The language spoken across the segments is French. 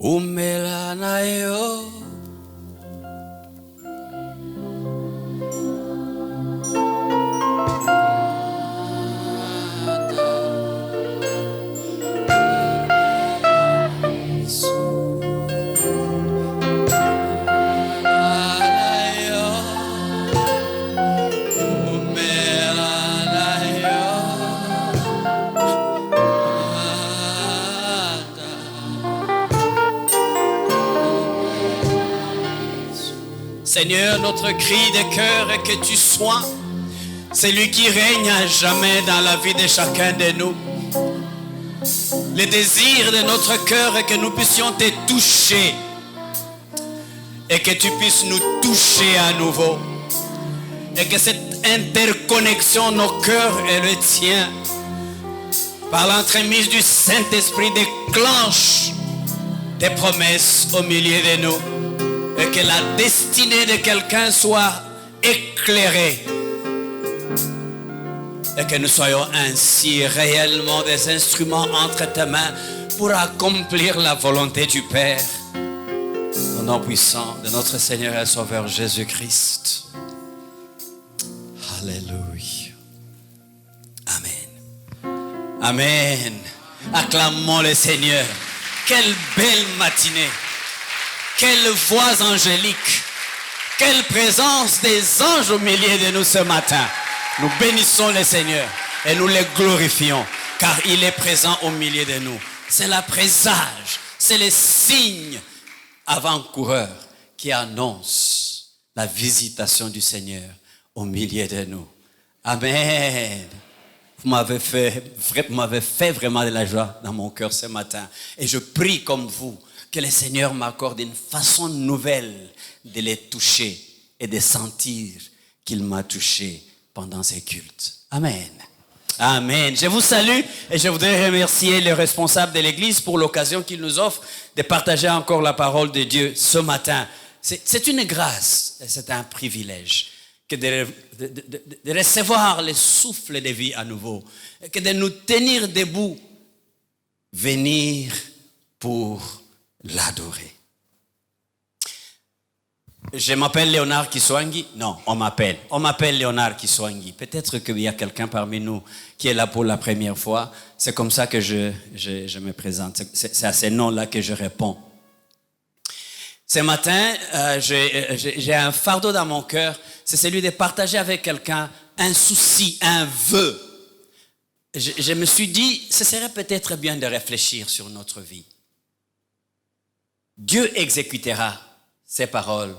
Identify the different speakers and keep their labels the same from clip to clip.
Speaker 1: umela nayo. Seigneur, notre cri de cœur est que tu sois celui qui règne à jamais dans la vie de chacun de nous. Le désir de notre cœur est que nous puissions te toucher et que tu puisses nous toucher à nouveau. Et que cette interconnexion, nos cœurs et le tien, par l'entremise du Saint-Esprit, déclenche des promesses au milieu de nous. Et que la destinée de quelqu'un soit éclairée. Et que nous soyons ainsi réellement des instruments entre tes mains pour accomplir la volonté du Père. Au nom puissant de notre Seigneur et Sauveur Jésus-Christ. Alléluia. Amen. Amen. Acclamons le Seigneur. Quelle belle matinée. Quelle voix angélique, quelle présence des anges au milieu de nous ce matin. Nous bénissons le Seigneur et nous le glorifions car il est présent au milieu de nous. C'est la présage, c'est le signe avant-coureur qui annonce la visitation du Seigneur au milieu de nous. Amen. Vous m'avez fait vraiment de la joie dans mon cœur ce matin et je prie comme vous que le Seigneur m'accorde une façon nouvelle de les toucher et de sentir qu'il m'a touché pendant ces cultes. Amen. Amen. Je vous salue et je voudrais remercier les responsables de l'Église pour l'occasion qu'ils nous offrent de partager encore la parole de Dieu ce matin. C'est une grâce et c'est un privilège que de recevoir le souffle de vie à nouveau, que de nous tenir debout, venir pour l'adorer. Je m'appelle Léonard Kiswangi. Non, on m'appelle Léonard Kiswangi. Peut-être qu'il y a quelqu'un parmi nous qui est là pour la première fois. C'est comme ça que je me présente. C'est à ce nom-là que je réponds. Ce matin, j'ai un fardeau dans mon cœur. C'est celui de partager avec quelqu'un un souci, un vœu. Je me suis dit, ce serait peut-être bien de réfléchir sur notre vie. Dieu exécutera ses paroles.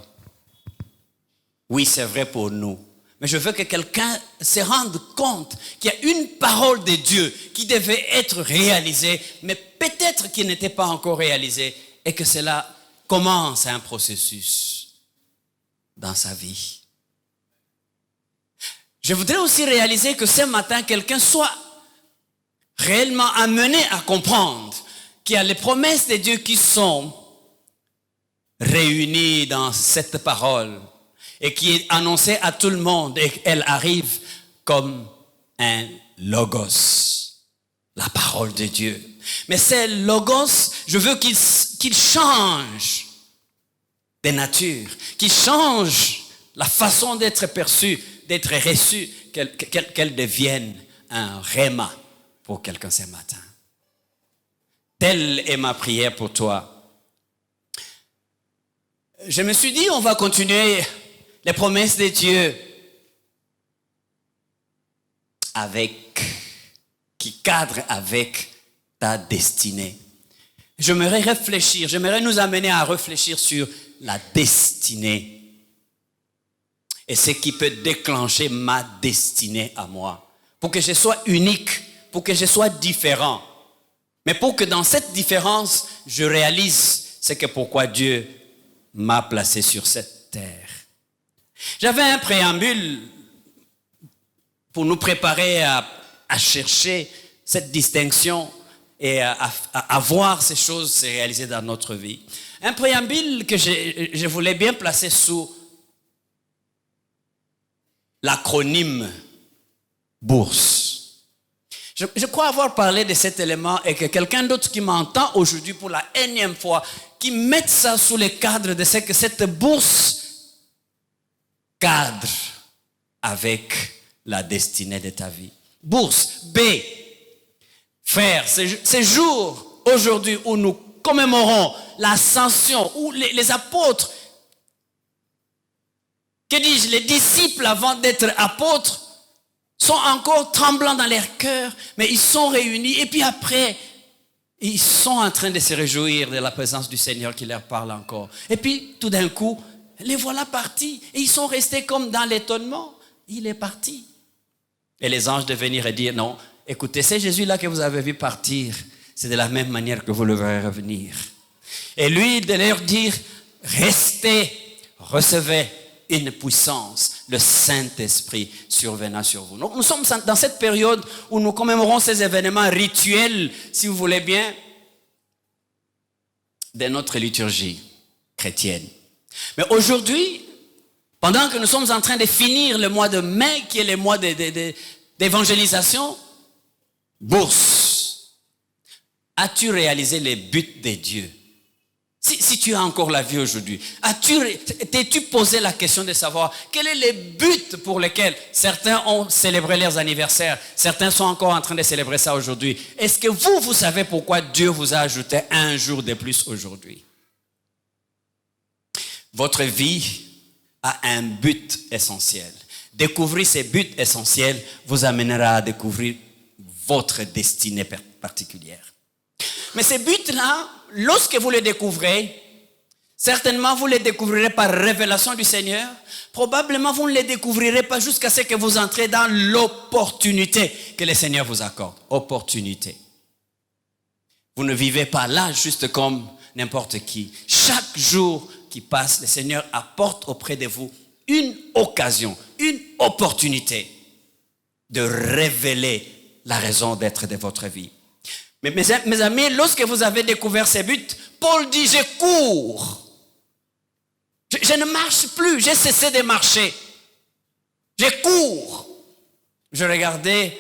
Speaker 1: Oui, c'est vrai pour nous. Mais je veux que quelqu'un se rende compte qu'il y a une parole de Dieu qui devait être réalisée, mais peut-être qui n'était pas encore réalisée, et que cela commence un processus dans sa vie. Je voudrais aussi réaliser que ce matin, quelqu'un soit réellement amené à comprendre qu'il y a les promesses de Dieu qui sont réunie dans cette parole et qui est annoncée à tout le monde et qu'elle arrive comme un logos, la parole de Dieu. Mais ce logos, je veux qu'il change de nature, qu'il change la façon d'être perçu, d'être reçu, qu'elle devienne un rhéma pour quelqu'un ce matin. Telle est ma prière pour toi. Je me suis dit, on va continuer les promesses de Dieu qui cadrent avec ta destinée. J'aimerais nous amener à réfléchir sur la destinée et ce qui peut déclencher ma destinée à moi. Pour que je sois unique, pour que je sois différent. Mais pour que dans cette différence, je réalise ce que pourquoi Dieu m'a placé sur cette terre. J'avais un préambule pour nous préparer à chercher cette distinction et à voir ces choses se réaliser dans notre vie. Un préambule que je voulais bien placer sous l'acronyme bourse. Je crois avoir parlé de cet élément et que quelqu'un d'autre qui m'entend aujourd'hui pour la énième fois, qui mette ça sous le cadre de ce que cette bourse cadre avec la destinée de ta vie. Bourse, B. Frères, ces jours aujourd'hui où nous commémorons l'ascension, où les apôtres, que dis-je, les disciples avant d'être apôtres, sont encore tremblants dans leur cœur, mais ils sont réunis et puis après, ils sont en train de se réjouir de la présence du Seigneur qui leur parle encore. Et puis, tout d'un coup, les voilà partis et ils sont restés comme dans l'étonnement. Il est parti. Et les anges de venir et dire, non, écoutez, c'est Jésus-là que vous avez vu partir, c'est de la même manière que vous le verrez revenir. Et lui, de leur dire, restez, recevez une puissance, le Saint-Esprit survenant sur vous. Donc, nous sommes dans cette période où nous commémorons ces événements rituels, si vous voulez bien, de notre liturgie chrétienne. Mais aujourd'hui, pendant que nous sommes en train de finir le mois de mai, qui est le mois d'évangélisation, bourse, as-tu réalisé les buts de Dieu? Si tu as encore la vie aujourd'hui, t'es-tu posé la question de savoir quel est le but pour lesquels certains ont célébré leurs anniversaires, certains sont encore en train de célébrer ça aujourd'hui. Est-ce que vous savez pourquoi Dieu vous a ajouté un jour de plus aujourd'hui? Votre vie a un but essentiel. Découvrir ces buts essentiels vous amènera à découvrir votre destinée particulière. Mais ces buts-là, lorsque vous les découvrez, certainement vous les découvrirez par révélation du Seigneur. Probablement vous ne les découvrirez pas jusqu'à ce que vous entrez dans l'opportunité que le Seigneur vous accorde. Opportunité. Vous ne vivez pas là juste comme n'importe qui. Chaque jour qui passe, le Seigneur apporte auprès de vous une occasion, une opportunité de révéler la raison d'être de votre vie. Mais mes amis, lorsque vous avez découvert ces buts, Paul dit, je cours. Je ne marche plus, j'ai cessé de marcher. Je cours. Je regardais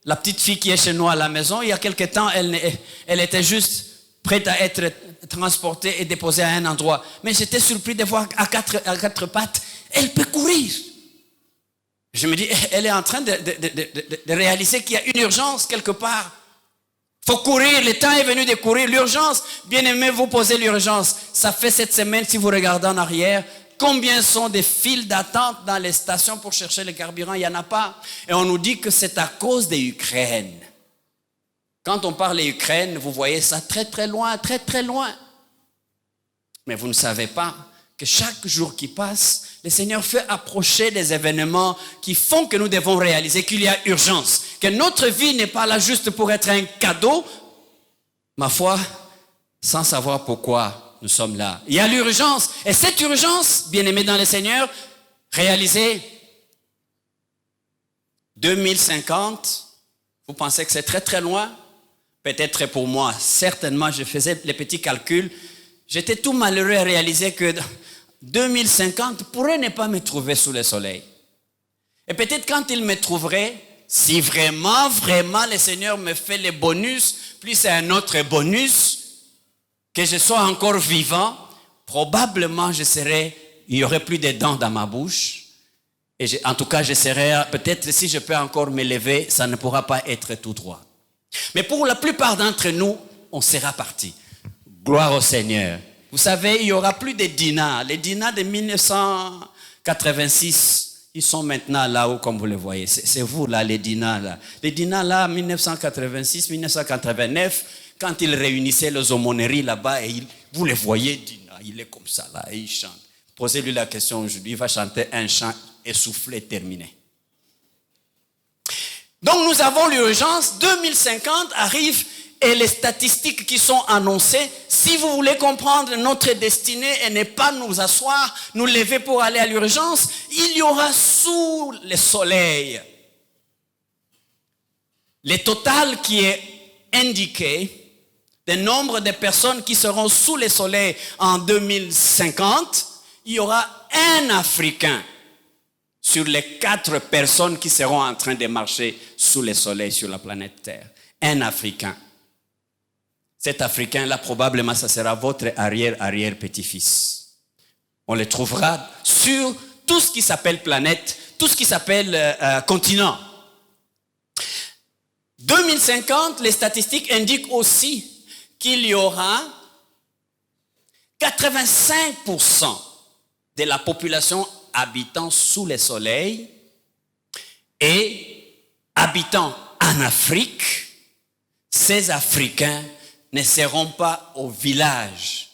Speaker 1: la petite fille qui est chez nous à la maison. Il y a quelque temps, elle était juste prête à être transportée et déposée à un endroit. Mais j'étais surpris de voir à quatre pattes, elle peut courir. Je me dis, elle est en train de réaliser qu'il y a une urgence quelque part. Il faut courir, le temps est venu de courir, l'urgence. Bien aimé, vous posez l'urgence. Ça fait cette semaine, si vous regardez en arrière, combien sont des files d'attente dans les stations pour chercher le carburant? Il n'y en a pas. Et on nous dit que c'est à cause de l'Ukraine. Quand on parle d'Ukraine, vous voyez ça très très loin, très très loin. Mais vous ne savez pas que chaque jour qui passe, le Seigneur fait approcher des événements qui font que nous devons réaliser qu'il y a urgence. Que notre vie n'est pas là juste pour être un cadeau, ma foi, sans savoir pourquoi nous sommes là. Il y a l'urgence. Et cette urgence, bien aimé dans le Seigneur, réalisée 2050, vous pensez que c'est très très loin? Peut-être pour moi, certainement, je faisais les petits calculs. J'étais tout malheureux à réaliser que 2050 pourrait ne pas me trouver sous le soleil. Et peut-être quand il me trouverait, si vraiment le Seigneur me fait les bonus, plus un autre bonus, que je sois encore vivant, probablement il y aurait plus de dents dans ma bouche. Et en tout cas, je serais, peut-être si je peux encore me lever, ça ne pourra pas être tout droit. Mais pour la plupart d'entre nous, on sera partis. Gloire au Seigneur. Vous savez, il n'y aura plus de dinars. Les dinars de 1986, ils sont maintenant là-haut, comme vous le voyez. C'est vous, là, les dinars, là. Les dinars, là, 1986, 1989, quand ils réunissaient les aumôneries là-bas, et vous les voyez, Dina, il est comme ça, là, et il chante. Posez-lui la question aujourd'hui, il va chanter un chant essoufflé, terminé. Donc, nous avons l'urgence. 2050 arrive. Et les statistiques qui sont annoncées, si vous voulez comprendre notre destinée et ne pas nous asseoir, nous lever pour aller à l'urgence, il y aura sous le soleil le total qui est indiqué, le nombre de personnes qui seront sous le soleil en 2050, il y aura un Africain sur les 4 personnes qui seront en train de marcher sous le soleil sur la planète Terre. Un Africain. Cet Africain-là, probablement, ça sera votre arrière-petit-fils. On le trouvera sur tout ce qui s'appelle planète, tout ce qui s'appelle continent. 2050, les statistiques indiquent aussi qu'il y aura 85% de la population habitant sous le soleil et habitant en Afrique. Ces Africains ne seront pas au village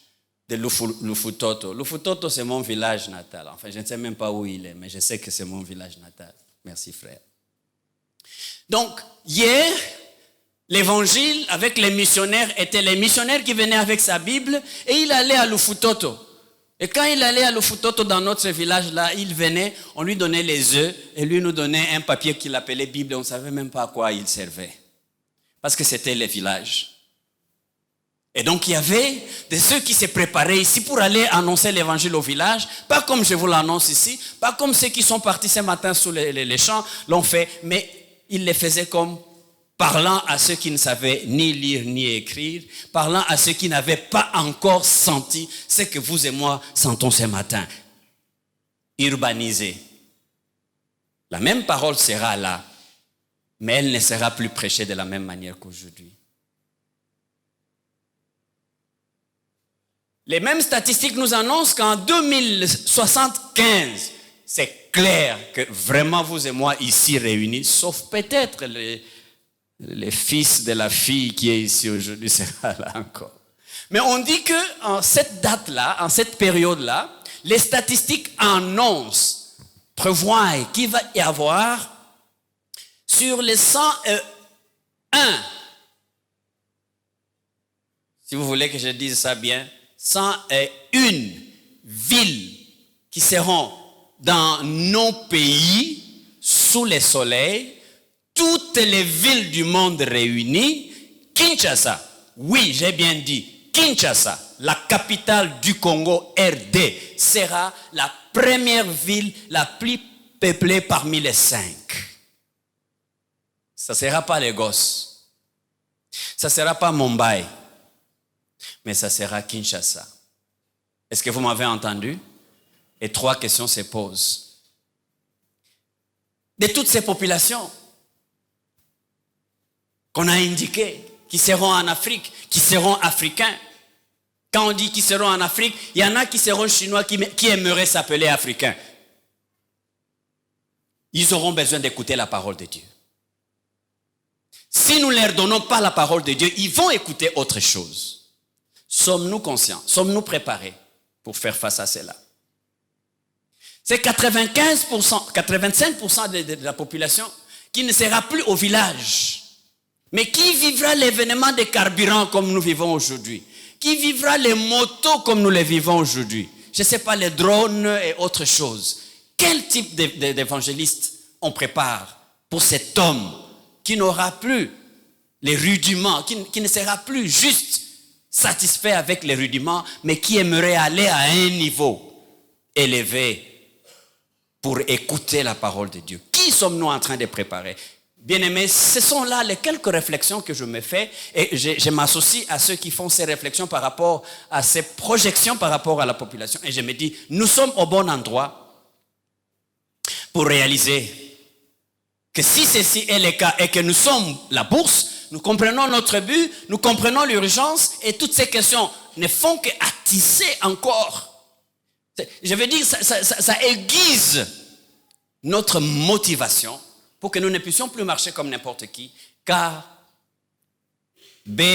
Speaker 1: de Lufutoto. Lufutoto, c'est mon village natal. Enfin, je ne sais même pas où il est, mais je sais que c'est mon village natal. Merci, frère. Donc, hier, l'évangile avec les missionnaires étaient les missionnaires qui venaient avec sa Bible et il allait à Lufutoto. Et quand il allait à Lufutoto dans notre village-là, il venait, on lui donnait les œufs et lui nous donnait un papier qu'il appelait Bible. On ne savait même pas à quoi il servait. Parce que c'était les villages. Et donc il y avait de ceux qui se préparaient ici pour aller annoncer l'évangile au village. Pas comme je vous l'annonce ici, pas comme ceux qui sont partis ce matin sous les champs l'ont fait, mais ils le faisaient comme parlant à ceux qui ne savaient ni lire ni écrire, parlant à ceux qui n'avaient pas encore senti ce que vous et moi sentons ce matin. Urbanisé. La même parole sera là, mais elle ne sera plus prêchée de la même manière qu'aujourd'hui. Les mêmes statistiques nous annoncent qu'en 2075, c'est clair que vraiment vous et moi ici réunis, sauf peut-être les fils de la fille qui est ici aujourd'hui sera là encore. Mais on dit qu'en cette date-là, en cette période-là, les statistiques annoncent, prévoient qu'il va y avoir sur les 101, si vous voulez que je dise ça bien, 101 villes qui seront dans nos pays sous le soleil, toutes les villes du monde réunies, Kinshasa, oui, j'ai bien dit, Kinshasa, la capitale du Congo RD, sera la première ville la plus peuplée parmi les 5. Ça ne sera pas Lagos, ça ne sera pas Mumbai, mais ça sera Kinshasa. Est-ce que vous m'avez entendu? Et 3 questions se posent. De toutes ces populations qu'on a indiquées, qui seront en Afrique, qui seront africains. Quand on dit qu'ils seront en Afrique, il y en a qui seront chinois, qui aimeraient s'appeler africains. Ils auront besoin d'écouter la parole de Dieu. Si nous ne leur donnons pas la parole de Dieu, ils vont écouter autre chose. Sommes-nous conscients? Sommes-nous préparés pour faire face à cela? C'est 95%, 85% de la population qui ne sera plus au village, mais qui vivra l'événement des carburants comme nous vivons aujourd'hui, qui vivra les motos comme nous les vivons aujourd'hui. Je ne sais pas, les drones et autre chose. Quel type d'évangéliste on prépare pour cet homme qui n'aura plus les rudiments, qui ne sera plus juste satisfait avec les rudiments, mais qui aimerait aller à un niveau élevé pour écouter la parole de Dieu? Qui sommes-nous en train de préparer? Bien-aimés, ce sont là les quelques réflexions que je me fais et je m'associe à ceux qui font ces réflexions par rapport à ces projections par rapport à la population. Et je me dis, nous sommes au bon endroit pour réaliser que si ceci est le cas et que nous sommes la bourse, nous comprenons notre but, nous comprenons l'urgence et toutes ces questions ne font qu'attisser encore. Je veux dire, ça aiguise notre motivation pour que nous ne puissions plus marcher comme n'importe qui, car B-O-U-R,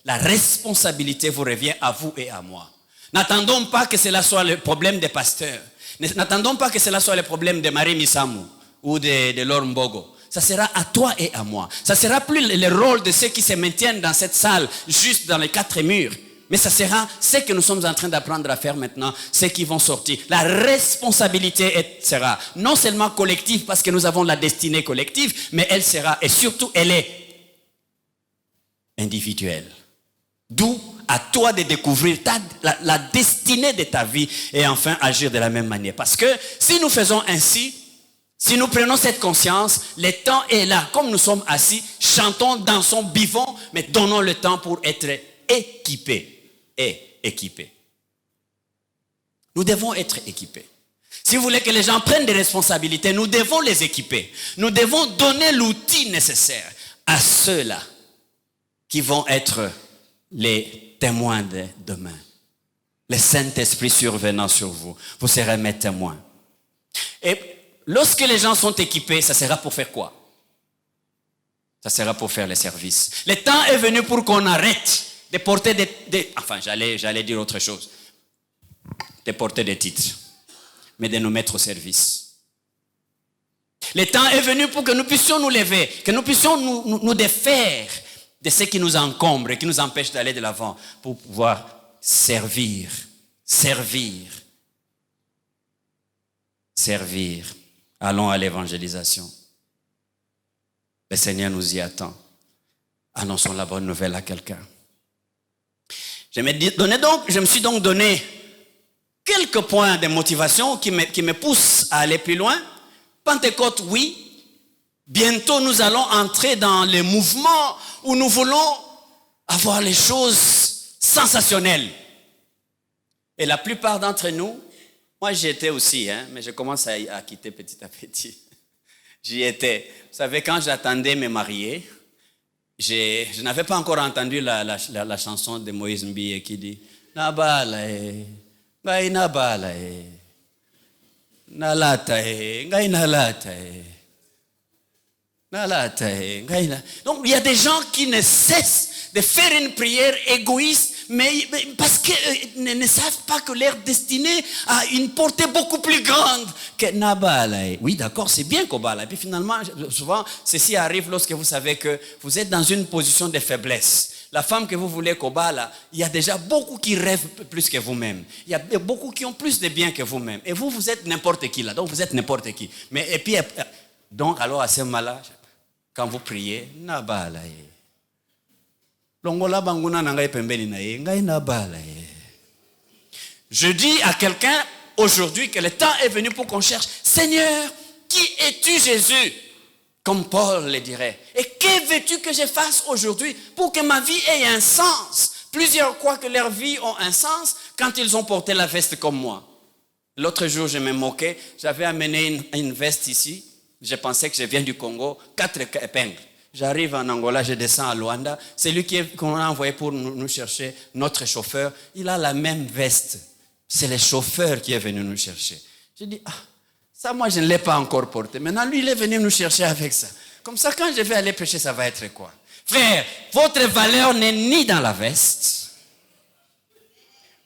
Speaker 1: la responsabilité vous revient à vous et à moi. N'attendons pas que cela soit le problème des pasteurs. N'attendons pas que cela soit le problème de Marie Misamu ou de Laure Mbogo. Ça sera à toi et à moi. Ça ne sera plus le rôle de ceux qui se maintiennent dans cette salle, juste dans les 4 murs. Mais ça sera ce que nous sommes en train d'apprendre à faire maintenant, ceux qui vont sortir. La responsabilité sera non seulement collective parce que nous avons la destinée collective, mais elle sera, et surtout elle est individuelle. D'où à toi de découvrir la destinée de ta vie et enfin agir de la même manière. Parce que si nous faisons ainsi, si nous prenons cette conscience, le temps est là. Comme nous sommes assis, chantons, dansons, buvons, mais donnons le temps pour être équipés et équipés. Nous devons être équipés. Si vous voulez que les gens prennent des responsabilités, nous devons les équiper. Nous devons donner l'outil nécessaire à ceux-là qui vont être les témoins de demain. Le Saint-Esprit survenant sur vous, vous serez mes témoins. Et lorsque les gens sont équipés, ça sera pour faire quoi? Ça sera pour faire le service. Le temps est venu pour qu'on arrête de porter enfin, j'allais dire autre chose. De porter des titres, mais de nous mettre au service. Le temps est venu pour que nous puissions nous lever, que nous puissions nous défaire de ce qui nous encombre et qui nous empêche d'aller de l'avant pour pouvoir servir. Allons à l'évangélisation. Le Seigneur nous y attend. Annonçons la bonne nouvelle à quelqu'un. Je me suis donc donné quelques points de motivation qui me poussent à aller plus loin. Pentecôte, oui. Bientôt, nous allons entrer dans les mouvements où nous voulons avoir les choses sensationnelles. Et la plupart d'entre nous, moi j'y étais aussi, mais je commence à quitter petit à petit. J'y étais. Vous savez, quand j'attendais me marier, je n'avais pas encore entendu la chanson de Moïse Mbie qui dit « Nabala ngai nabala nalata ngai nalata nalata ngai na. » Donc il y a des gens qui ne cessent de faire une prière égoïste, mais parce qu'ils ne savent pas que leur destinée a une portée beaucoup plus grande que Nabala. Oui, d'accord, c'est bien Kobala. Et puis finalement, souvent, ceci arrive lorsque vous savez que vous êtes dans une position de faiblesse. La femme que vous voulez Kobala, il y a déjà beaucoup qui rêvent plus que vous-même. Il y a beaucoup qui ont plus de biens que vous-même. Et vous êtes n'importe qui là. Donc vous êtes n'importe qui. Mais et puis, donc alors à ce moment-là, quand vous priez, Nabala. Je dis à quelqu'un aujourd'hui que le temps est venu pour qu'on cherche Seigneur, qui es-tu Jésus? Comme Paul le dirait. Et que veux-tu que je fasse aujourd'hui pour que ma vie ait un sens? Plusieurs croient que leur vie a un sens quand ils ont porté la veste comme moi. L'autre jour, je me moquais. J'avais amené une veste ici. Je pensais que je viens du Congo. 4 épingles. J'arrive en Angola, je descends à Luanda. C'est lui qu'on a envoyé pour nous chercher, notre chauffeur. Il a la même veste. C'est le chauffeur qui est venu nous chercher. J'ai dit, ça moi je ne l'ai pas encore porté. Maintenant lui il est venu nous chercher avec ça. Comme ça quand je vais aller pêcher, ça va être quoi? Frère, votre valeur n'est ni dans la veste,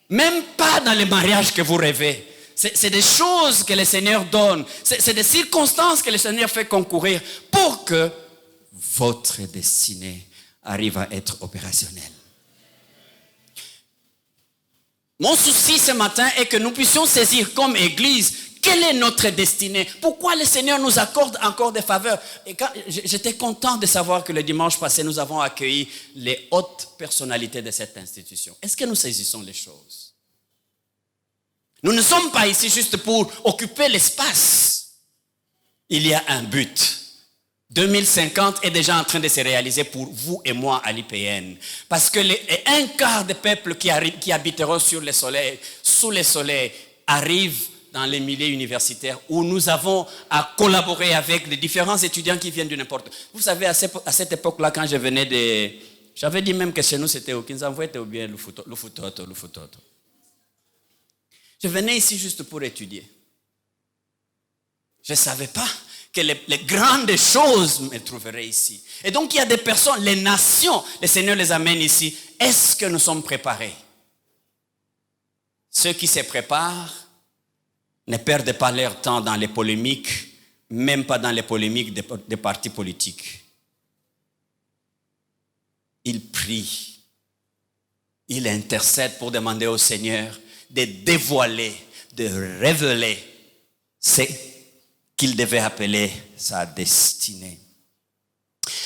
Speaker 1: même pas dans les mariages que vous rêvez. C'est des choses que le Seigneur donne. C'est des circonstances que le Seigneur fait concourir pour que votre destinée arrive à être opérationnelle. Mon souci ce matin est que nous puissions saisir comme Église quelle est notre destinée. Pourquoi le Seigneur nous accorde encore des faveurs. Et j'étais content de savoir que le dimanche passé, nous avons accueilli les hautes personnalités de cette institution. Est-ce que nous saisissons les choses? Nous ne sommes pas ici juste pour occuper l'espace. Il y a un but. 2050 est déjà en train de se réaliser pour vous et moi à l'IPN. Parce que un quart des peuples qui habiteront sous le soleil, arrivent dans les milieux universitaires où nous avons à collaborer avec les différents étudiants qui viennent de n'importe où. Vous savez, à cette époque-là, quand je venais j'avais dit même que chez nous, c'était au Kinzamvouette ou bien le Futoto. Je venais ici juste pour étudier. Je ne savais pas que les grandes choses me trouveraient ici. Et donc, il y a des personnes, les nations, le Seigneur les amène ici. Est-ce que nous sommes préparés? Ceux qui se préparent ne perdent pas leur temps dans les polémiques, même pas dans les polémiques des partis politiques. Ils prient. Ils intercèdent pour demander au Seigneur de dévoiler, de révéler ce qu'il devait appeler sa destinée.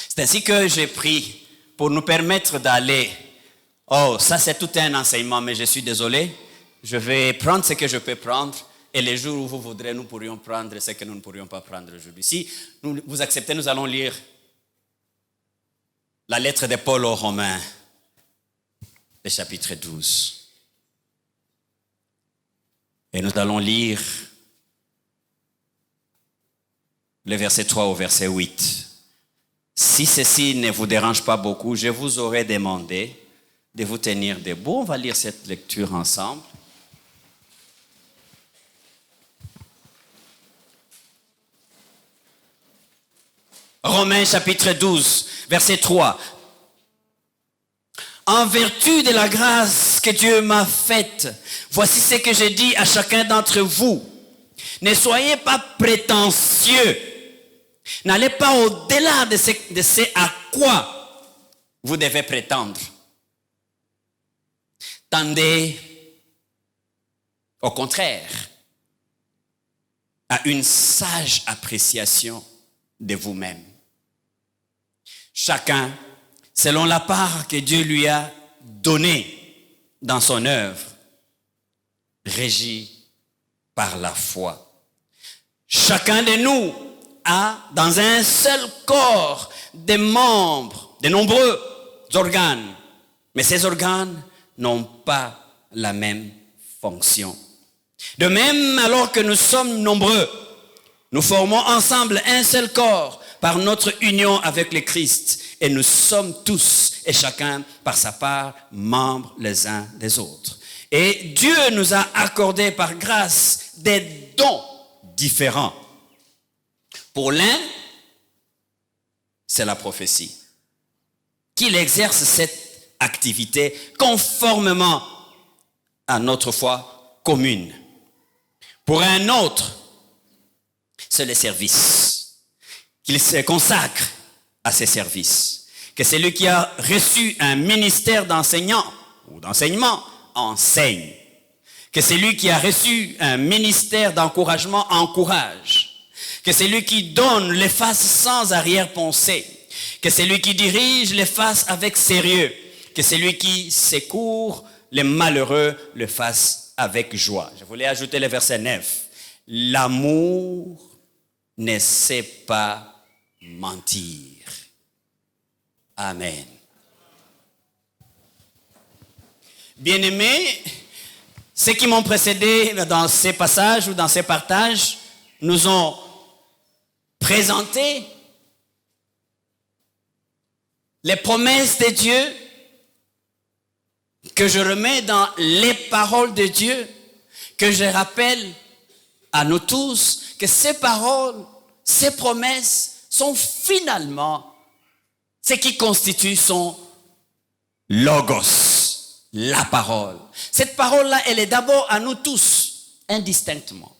Speaker 1: C'est ainsi que j'ai prié pour nous permettre d'aller Oh, ça c'est tout un enseignement, mais je suis désolé. Je vais prendre ce que je peux prendre. Et les jours où vous voudrez, nous pourrions prendre ce que nous ne pourrions pas prendre aujourd'hui. Si vous acceptez, nous allons lire la lettre de Paul aux Romains, le chapitre 12. Et nous allons lire le verset 3 au verset 8. Si ceci ne vous dérange pas beaucoup, je vous aurais demandé de vous tenir debout. On va lire cette lecture ensemble. Romains chapitre 12, verset 3. En vertu de la grâce que Dieu m'a faite, voici ce que je dis à chacun d'entre vous. Ne soyez pas prétentieux. N'allez pas au-delà de ce à quoi vous devez prétendre. Tendez, au contraire, à une sage appréciation de vous-même. Chacun, selon la part que Dieu lui a donnée dans son œuvre, régi par la foi. Chacun de nous a dans un seul corps des membres, de nombreux organes, mais ces organes n'ont pas la même fonction. De même, alors que nous sommes nombreux, nous formons ensemble un seul corps par notre union avec le Christ. Et nous sommes tous, et chacun par sa part, membres les uns des autres. Et Dieu nous a accordé par grâce des dons différents. Pour l'un, c'est la prophétie. Qu'il exerce cette activité conformément à notre foi commune. Pour un autre, c'est le service. Qu'il se consacre à ses services. Que celui qui a reçu un ministère d'enseignant ou d'enseignement enseigne. Que celui qui a reçu un ministère d'encouragement encourage. Que celui qui donne le fasse sans arrière-pensée. Que celui qui dirige le fasse avec sérieux. Que celui qui secourt les malheureux le fasse avec joie. Je voulais ajouter le verset 9. L'amour ne sait pas mentir. Amen. Bien-aimés, ceux qui m'ont précédé dans ces passages ou dans ces partages nous ont présenté les promesses de Dieu que je remets dans les paroles de Dieu, que je rappelle à nous tous que ces paroles, ces promesses sont finalement ce qui constitue son logos, la parole. Cette parole-là, elle est d'abord à nous tous, indistinctement.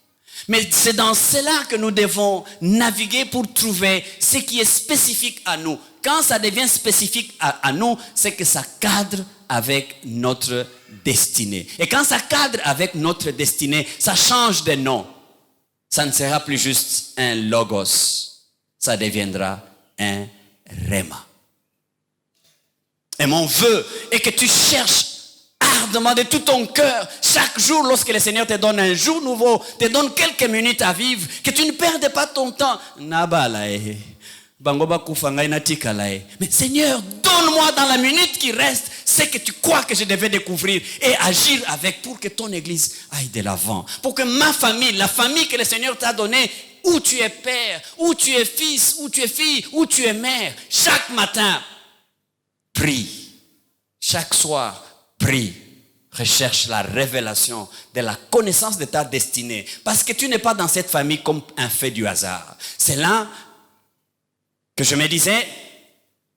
Speaker 1: Mais c'est dans cela que nous devons naviguer pour trouver ce qui est spécifique à nous. Quand ça devient spécifique à nous, c'est que ça cadre avec notre destinée. Et quand ça cadre avec notre destinée, ça change de nom. Ça ne sera plus juste un logos. Ça deviendra un rhéma. Et mon vœu est que tu cherches ardemment de tout ton cœur, chaque jour, lorsque le Seigneur te donne un jour nouveau, te donne quelques minutes à vivre, que tu ne perdes pas ton temps. Mais Seigneur, donne-moi dans la minute qui reste ce que tu crois que je devais découvrir et agir avec pour que ton église aille de l'avant. Pour que ma famille, la famille que le Seigneur t'a donnée, où tu es père, où tu es fils, où tu es fille, où tu es mère, chaque matin, prie. Chaque soir, prie. Recherche la révélation de la connaissance de ta destinée. Parce que tu n'es pas dans cette famille comme un fait du hasard. C'est là que je me disais,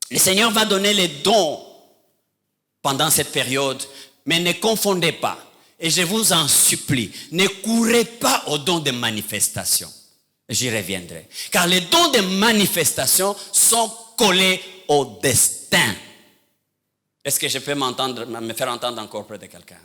Speaker 1: le Seigneur va donner les dons pendant cette période, mais ne confondez pas. Et je vous en supplie, ne courez pas aux dons de manifestation. J'y reviendrai. Car les dons de manifestation sont collés au destin. Est-ce que je peux me faire entendre encore près de quelqu'un?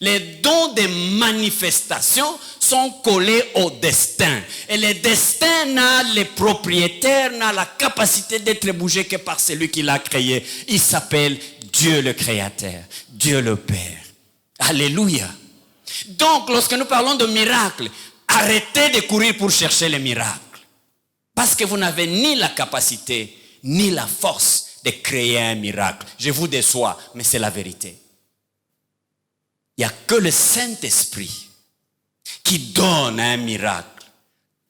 Speaker 1: Les dons de manifestation sont collés au destin. Et le destin n'a les propriétaires, n'a la capacité d'être bougé que par celui qui l'a créé. Il s'appelle Dieu. Dieu le Créateur, Dieu le Père. Alléluia. Donc, lorsque nous parlons de miracles, arrêtez de courir pour chercher les miracles. Parce que vous n'avez ni la capacité, ni la force de créer un miracle. Je vous déçois, mais c'est la vérité. Il n'y a que le Saint-Esprit qui donne un miracle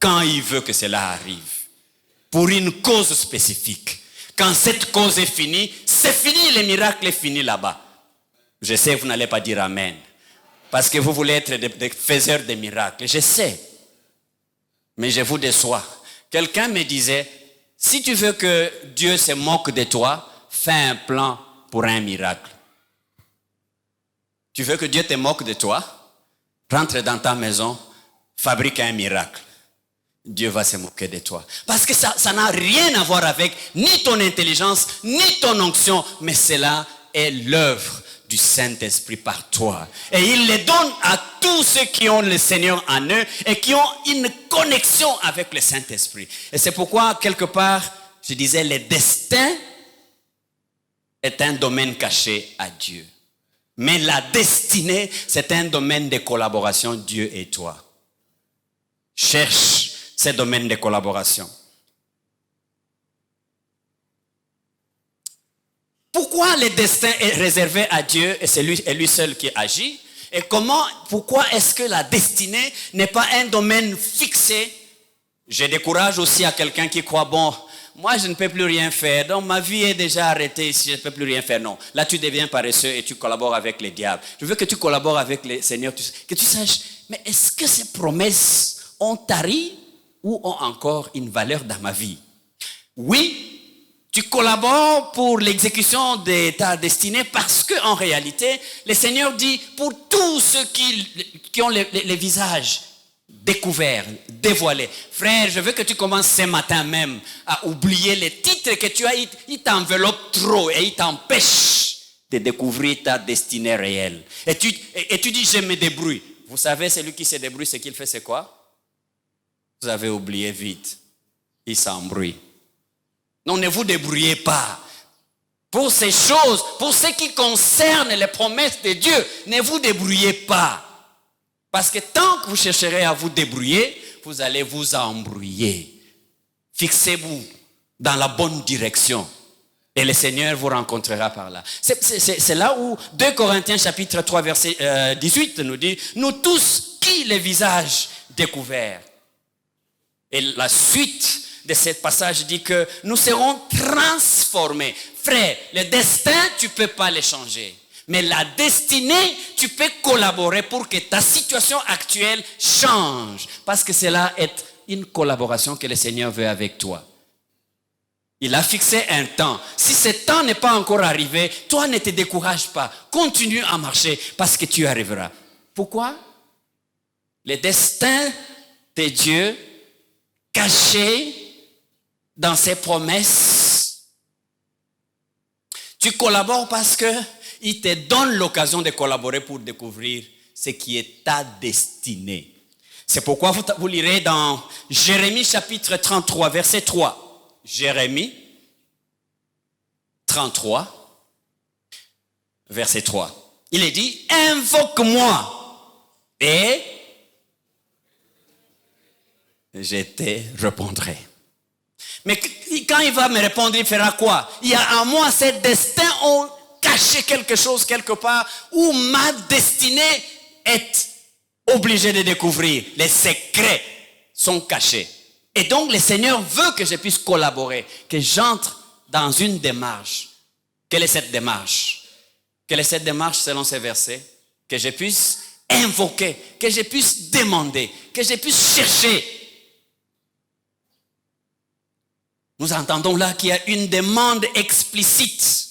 Speaker 1: quand il veut que cela arrive. Pour une cause spécifique. Quand cette cause est finie, c'est fini, le miracle est fini là-bas. Je sais que vous n'allez pas dire Amen. Parce que vous voulez être des faiseurs de miracles. Je sais. Mais je vous déçois. Quelqu'un me disait, si tu veux que Dieu se moque de toi, fais un plan pour un miracle. Tu veux que Dieu te moque de toi? Rentre dans ta maison, fabrique un miracle. Dieu va se moquer de toi. Parce que ça n'a rien à voir avec ni ton intelligence, ni ton onction, mais cela est l'œuvre du Saint-Esprit par toi. Et il les donne à tous ceux qui ont le Seigneur en eux et qui ont une connexion avec le Saint-Esprit. Et c'est pourquoi, quelque part, je disais, le destin est un domaine caché à Dieu. Mais la destinée, c'est un domaine de collaboration, Dieu et toi. Cherche ces domaines de collaboration. Pourquoi le destin est réservé à Dieu et c'est lui seul qui agit? Et pourquoi est-ce que la destinée n'est pas un domaine fixé? Je décourage aussi à quelqu'un qui croit, bon, moi je ne peux plus rien faire, donc ma vie est déjà arrêtée ici, je ne peux plus rien faire. Non, là tu deviens paresseux et tu collabores avec les diables. Je veux que tu collabores avec le Seigneur, que tu saches, mais est-ce que ces promesses ont tari ou ont encore une valeur dans ma vie? Oui, tu collabores pour l'exécution de ta destinée parce qu'en réalité, le Seigneur dit pour tous ceux qui ont les visages découverts, dévoilés. Frère, je veux que tu commences ce matin même à oublier les titres que tu as. Ils t'enveloppent trop et ils t'empêchent de découvrir ta destinée réelle. Et tu dis, je me débrouille. Vous savez, celui qui se débrouille, ce qu'il fait, c'est quoi? Vous avez oublié vite. Il s'embrouille. Non, ne vous débrouillez pas. Pour ces choses, pour ce qui concerne les promesses de Dieu, ne vous débrouillez pas. Parce que tant que vous chercherez à vous débrouiller, vous allez vous embrouiller. Fixez-vous dans la bonne direction. Et le Seigneur vous rencontrera par là. C'est là où 2 Corinthiens chapitre 3 verset 18 nous dit, nous tous qui les visages découverts. Et la suite de ce passage dit que nous serons transformés. Frère, le destin, tu ne peux pas le changer. Mais la destinée, tu peux collaborer pour que ta situation actuelle change. Parce que cela est une collaboration que le Seigneur veut avec toi. Il a fixé un temps. Si ce temps n'est pas encore arrivé, toi ne te décourage pas. Continue à marcher parce que tu arriveras. Pourquoi? Le destin de Dieu caché dans ses promesses. Tu collabores parce qu'il te donne l'occasion de collaborer pour découvrir ce qui est ta destinée. C'est pourquoi vous lirez dans Jérémie chapitre 33, verset 3. Jérémie 33, verset 3. Il est dit, invoque-moi et je te répondrai. Mais quand il va me répondre, il fera quoi? Il y a en moi, ces destins ont caché quelque chose quelque part où ma destinée est obligée de découvrir. Les secrets sont cachés. Et donc le Seigneur veut que je puisse collaborer, que j'entre dans une démarche. Quelle est cette démarche? Quelle est cette démarche selon ces versets? Que je puisse invoquer, que je puisse demander, que je puisse chercher. Nous entendons là qu'il y a une demande explicite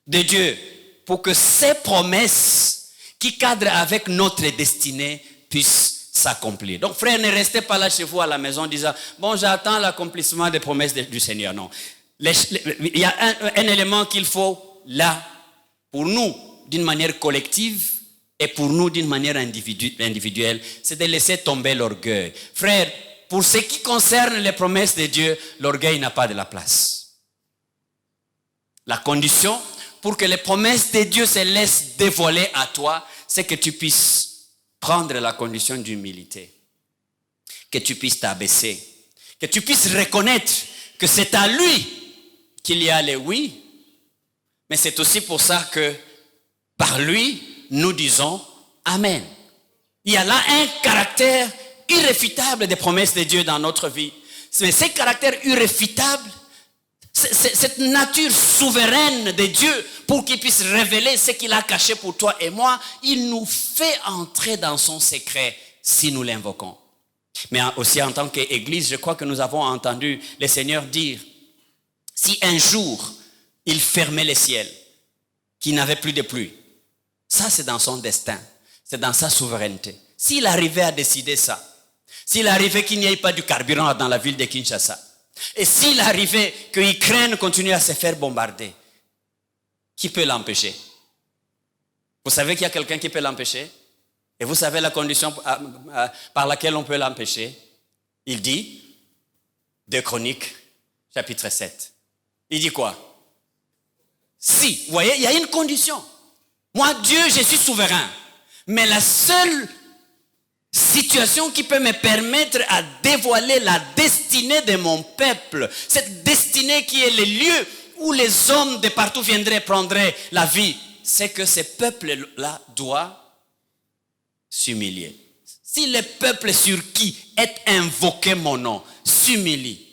Speaker 1: de Dieu pour que ces promesses qui cadrent avec notre destinée puissent s'accomplir. Donc frère, ne restez pas là chez vous à la maison en disant, bon, j'attends l'accomplissement des promesses du Seigneur. Non. Il y a un élément qu'il faut là, pour nous, d'une manière collective et pour nous, d'une manière individuelle, c'est de laisser tomber l'orgueil. Frère, pour ce qui concerne les promesses de Dieu, l'orgueil n'a pas de la place. La condition pour que les promesses de Dieu se laissent dévoiler à toi, c'est que tu puisses prendre la condition d'humilité, que tu puisses t'abaisser, que tu puisses reconnaître que c'est à lui qu'il y a les oui, mais c'est aussi pour ça que par lui, nous disons Amen. Il y a là un caractère irréfutable des promesses de Dieu dans notre vie. Mais ces caractères irréfutables, cette nature souveraine de Dieu, pour qu'il puisse révéler ce qu'il a caché pour toi et moi, il nous fait entrer dans son secret si nous l'invoquons. Mais aussi en tant qu'Église, je crois que nous avons entendu le Seigneur dire, si un jour il fermait les ciels, qu'il n'avait plus de pluie, ça c'est dans son destin, c'est dans sa souveraineté. S'il arrivait à décider ça, s'il arrivait qu'il n'y ait pas de carburant dans la ville de Kinshasa, et s'il arrivait que l'Ukraine continue à se faire bombarder, qui peut l'empêcher? Vous savez qu'il y a quelqu'un qui peut l'empêcher? Et vous savez la condition par laquelle on peut l'empêcher? Il dit, 2 Chroniques, chapitre 7. Il dit quoi? Si, vous voyez, il y a une condition. Moi, Dieu, je suis souverain. Mais la seule situation qui peut me permettre à dévoiler la destinée de mon peuple, cette destinée qui est le lieu où les hommes de partout viendraient prendre la vie, c'est que ce peuple-là doit s'humilier. Si le peuple sur qui est invoqué mon nom s'humilie,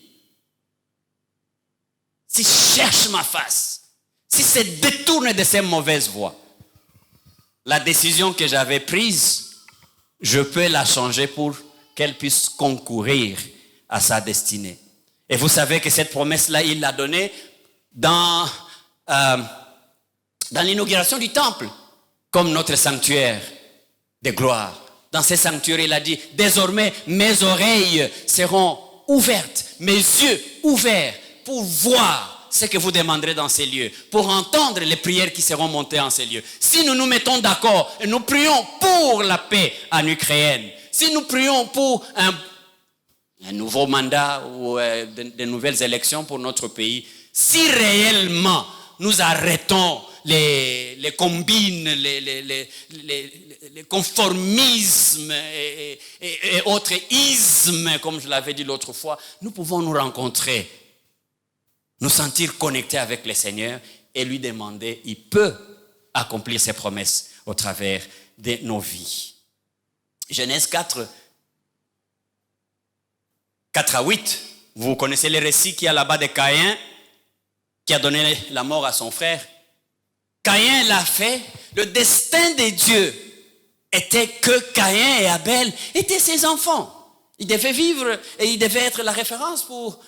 Speaker 1: s'il cherche ma face, s'il se détourne de ces mauvaises voies, la décision que j'avais prise, je peux la changer pour qu'elle puisse concourir à sa destinée. Et vous savez que cette promesse-là, il l'a donnée dans l'inauguration du temple, comme notre sanctuaire de gloire. Dans ce sanctuaire, il a dit, désormais, mes oreilles seront ouvertes, mes yeux ouverts pour voir ce que vous demanderez dans ces lieux, pour entendre les prières qui seront montées en ces lieux. Si nous nous mettons d'accord et nous prions pour la paix en Ukraine, si nous prions pour un nouveau mandat ou de nouvelles élections pour notre pays, si réellement nous arrêtons les combines, les conformismes et autres ismes, comme je l'avais dit l'autre fois, nous pouvons nous rencontrer, nous sentir connectés avec le Seigneur et lui demander, il peut accomplir ses promesses au travers de nos vies. Genèse 4, 4-8, vous connaissez le récit qu'il y a là-bas de Caïn, qui a donné la mort à son frère. Caïn l'a fait, le destin de Dieu était que Caïn et Abel étaient ses enfants. Ils devaient vivre et ils devaient être la référence pour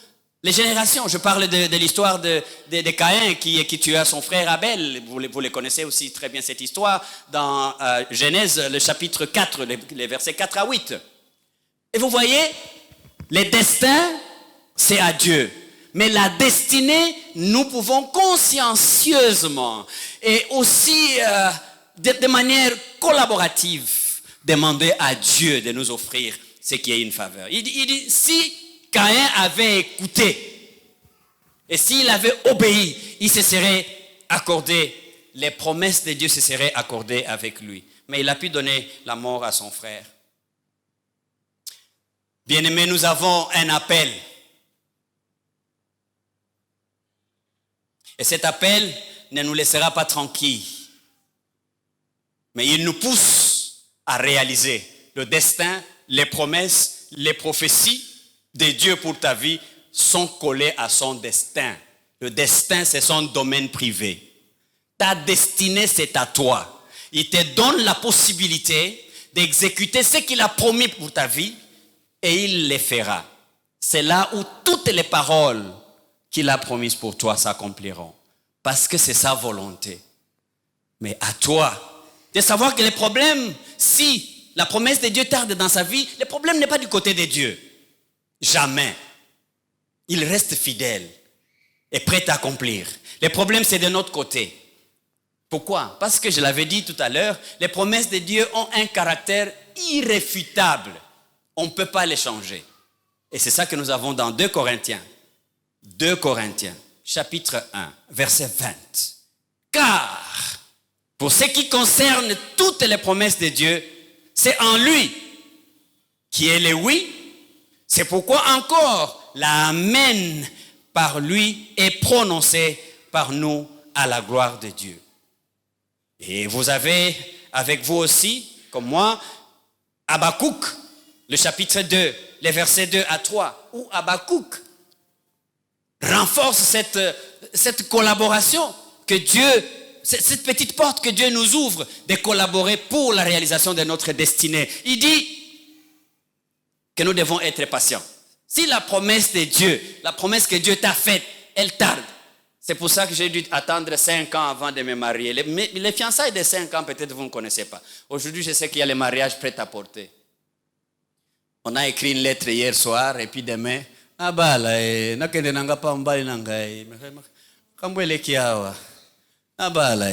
Speaker 1: les générations. Je parle de l'histoire de Caïn qui tua son frère Abel. Vous le connaissez aussi très bien cette histoire dans Genèse, le chapitre 4, les versets 4-8. Et vous voyez, le destin, c'est à Dieu. Mais la destinée, nous pouvons consciencieusement et aussi de manière collaborative demander à Dieu de nous offrir ce qui est une faveur. Il dit, si Caïn avait écouté et s'il avait obéi, il se serait accordé, les promesses de Dieu se seraient accordées avec lui. Mais il a pu donner la mort à son frère. Bien-aimés, nous avons un appel. Et cet appel ne nous laissera pas tranquilles. Mais il nous pousse à réaliser le destin, les promesses, les prophéties de Dieu pour ta vie sont collées à son destin. Le destin, c'est son domaine privé. Ta destinée, c'est à toi. Il te donne la possibilité d'exécuter ce qu'il a promis pour ta vie et il le fera. C'est là où toutes les paroles qu'il a promises pour toi s'accompliront. Parce que c'est sa volonté. Mais à toi de savoir que les problèmes, si la promesse de Dieu tarde dans sa vie, le problème n'est pas du côté de Dieu. Jamais. Il reste fidèle et prêt à accomplir. Le problème, c'est de notre côté. Pourquoi? Parce que je l'avais dit tout à l'heure, les promesses de Dieu ont un caractère irréfutable. On ne peut pas les changer. Et c'est ça que nous avons dans 2 Corinthiens. 2 Corinthiens, chapitre 1, verset 20. Car, pour ce qui concerne toutes les promesses de Dieu, c'est en lui qui est le oui. C'est pourquoi encore l'Amen par lui est prononcé par nous à la gloire de Dieu. Et vous avez avec vous aussi, comme moi, Habakkuk, le chapitre 2, les versets 2 à 3, où Habakkuk renforce cette collaboration que Dieu, cette petite porte que Dieu nous ouvre de collaborer pour la réalisation de notre destinée. Il dit que nous devons être patients. Si la promesse de Dieu, la promesse que Dieu t'a faite, elle tarde. C'est pour ça que j'ai dû attendre 5 ans avant de me marier. Les fiançailles de 5 ans, peut-être vous ne connaissez pas. Aujourd'hui, je sais qu'il y a les mariages prêts à porter. On a écrit une lettre hier soir et puis demain, ah bah là, nakende nanga pa mbali nanga, kambwele kiawa. Ah bah là,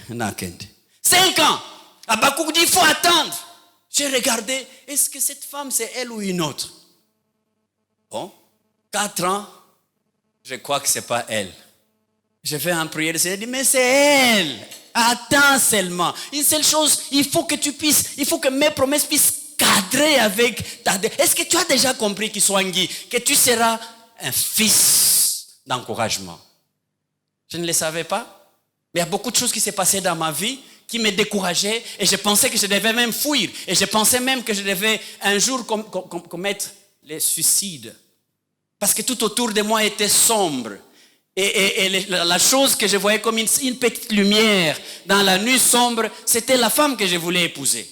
Speaker 1: nakende. 5 ans. Habakkuk dit, il faut attendre. J'ai regardé, est-ce que cette femme c'est elle ou une autre? Bon, 4 ans, je crois que c'est pas elle. Je fais un prière, le Seigneur dit, mais c'est elle. Attends seulement. Une seule chose, il faut que mes promesses puissent cadrer avec ta... Est-ce que tu as déjà compris, Kiswangi, que tu seras un fils d'encouragement? Je ne le savais pas. Mais il y a beaucoup de choses qui s'est passées dans ma vie qui me décourageaient et je pensais que je devais même fuir. Et je pensais même que je devais un jour commettre le suicide. Parce que tout autour de moi était sombre. Et la chose que je voyais comme une petite lumière dans la nuit sombre, c'était la femme que je voulais épouser.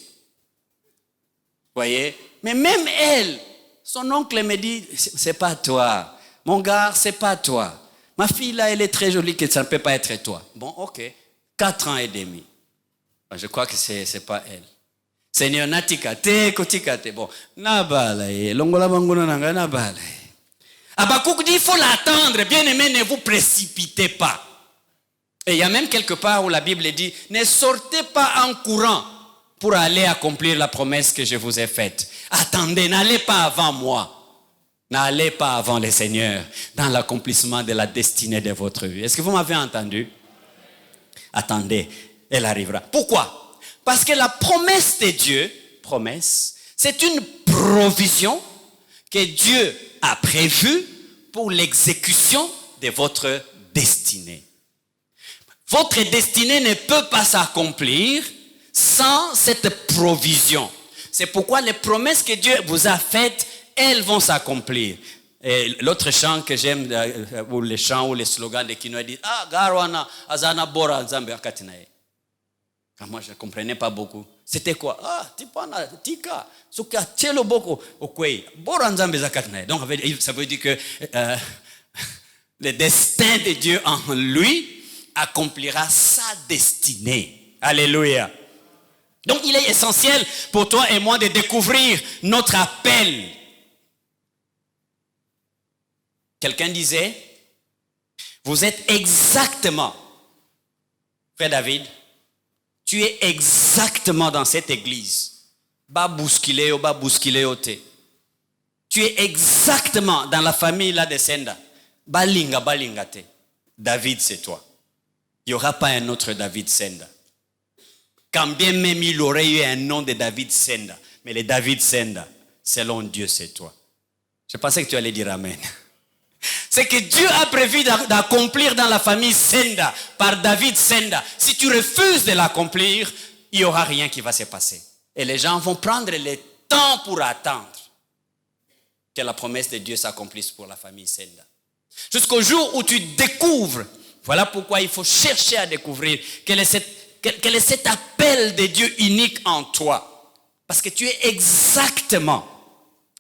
Speaker 1: Voyez? Mais même elle, son oncle me dit, c'est pas toi. Mon gars, c'est pas toi. Ma fille là, elle est très jolie, que ça ne peut pas être toi. Bon, ok. 4 ans et demi. Je crois que c'est pas elle. Seigneur, natikate, kotikate. Bon, nabala, longola banguna nanga nabala. Habakkuk dit, il faut l'attendre. Bien-aimé, ne vous précipitez pas. Et il y a même quelque part où la Bible dit, ne sortez pas en courant pour aller accomplir la promesse que je vous ai faite. Attendez, n'allez pas avant moi. N'allez pas avant le Seigneur dans l'accomplissement de la destinée de votre vie. Est-ce que vous m'avez entendu? Attendez, elle arrivera. Pourquoi? Parce que la promesse de Dieu, c'est une provision que Dieu a prévue pour l'exécution de votre destinée. Votre destinée ne peut pas s'accomplir sans cette provision. C'est pourquoi les promesses que Dieu vous a faites, elles vont s'accomplir. Et l'autre chant que j'aime, ou les chants ou les slogans de Kinoa dit, ah, Garwana, Azana Bora, Nzambe Akatinae. Moi, je ne comprenais pas beaucoup. C'était quoi? Ah, Tipana, Tika, Suka, Tchelo Boko, Okwei, Bora Nzambe Zakatinae. Donc, ça veut dire que le destin de Dieu en lui accomplira sa destinée. Alléluia. Donc, il est essentiel pour toi et moi de découvrir notre appel. Quelqu'un disait, vous êtes exactement, frère David, tu es exactement dans cette église. Ba bousculé o te. Tu es exactement dans la famille là de Senda. Balinga te. David, c'est toi. Il n'y aura pas un autre David Senda. Quand bien même il aurait eu un nom de David Senda. Mais le David Senda, selon Dieu, c'est toi. Je pensais que tu allais dire Amen. C'est que Dieu a prévu d'accomplir dans la famille Senda, par David Senda. Si tu refuses de l'accomplir, il n'y aura rien qui va se passer. Et les gens vont prendre le temps pour attendre que la promesse de Dieu s'accomplisse pour la famille Senda. Jusqu'au jour où tu découvres, voilà pourquoi il faut chercher à découvrir quel est cet appel de Dieu unique en toi. Parce que tu es exactement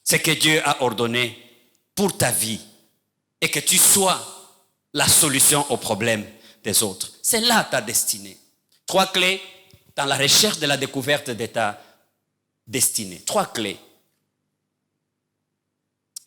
Speaker 1: ce que Dieu a ordonné pour ta vie. Et que tu sois la solution aux problèmes des autres. C'est là ta destinée. 3 clés dans la recherche de la découverte de ta destinée. 3 clés.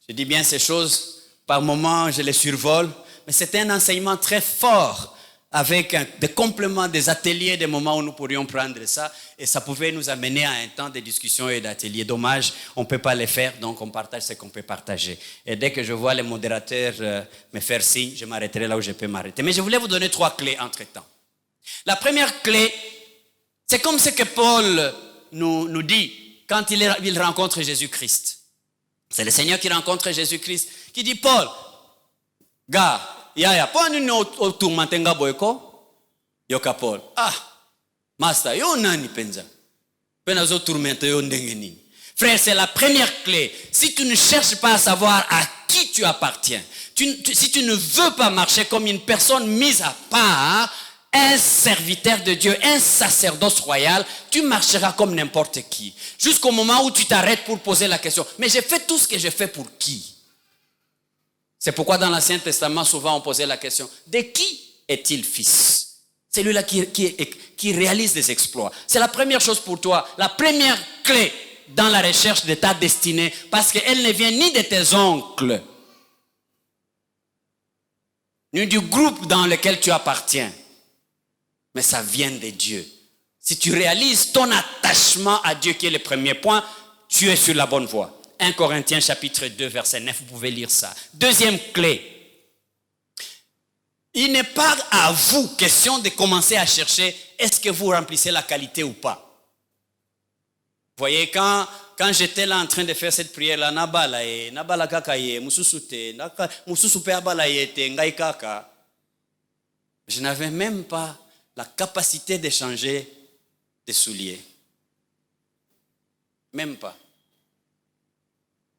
Speaker 1: Je dis bien ces choses, par moments je les survole, mais c'est un enseignement très fort avec des compléments, des ateliers, des moments où nous pourrions prendre ça et ça pouvait nous amener à un temps de discussion et d'atelier. Dommage, on ne peut pas les faire, donc on partage ce qu'on peut partager. Et dès que je vois les modérateurs me faire signe, je m'arrêterai là où je peux m'arrêter. Mais je voulais vous donner 3 clés entre-temps. La première clé, c'est comme ce que Paul nous dit quand il rencontre Jésus-Christ. C'est le Seigneur qui rencontre Jésus-Christ, qui dit, Paul, gars, yaya, pas nous autour mantenga boyko, yoka Paul. Ah, master, yo nani penza. Penazo tourmente yo ndengeni. Frère, c'est la première clé. Si tu ne cherches pas à savoir à qui tu appartiens, si tu ne veux pas marcher comme une personne mise à part, un serviteur de Dieu, un sacerdoce royal, tu marcheras comme n'importe qui. Jusqu'au moment où tu t'arrêtes pour poser la question, mais j'ai fait tout ce que j'ai fait pour qui? C'est pourquoi dans l'Ancien Testament, souvent on posait la question, de qui est-il fils? Celui-là qui réalise des exploits. C'est la première chose pour toi, la première clé dans la recherche de ta destinée, parce qu'elle ne vient ni de tes oncles, ni du groupe dans lequel tu appartiens, mais ça vient de Dieu. Si tu réalises ton attachement à Dieu, qui est le premier point, tu es sur la bonne voie. 1 Corinthiens chapitre 2, verset 9, vous pouvez lire ça. Deuxième clé. Il n'est pas à vous question de commencer à chercher est-ce que vous remplissez la qualité ou pas. Vous voyez, quand j'étais là en train de faire cette prière-là, nabala kakaye, mususute, mususupe abalaye te ngai kaka, je n'avais même pas la capacité de changer de souliers. Même pas.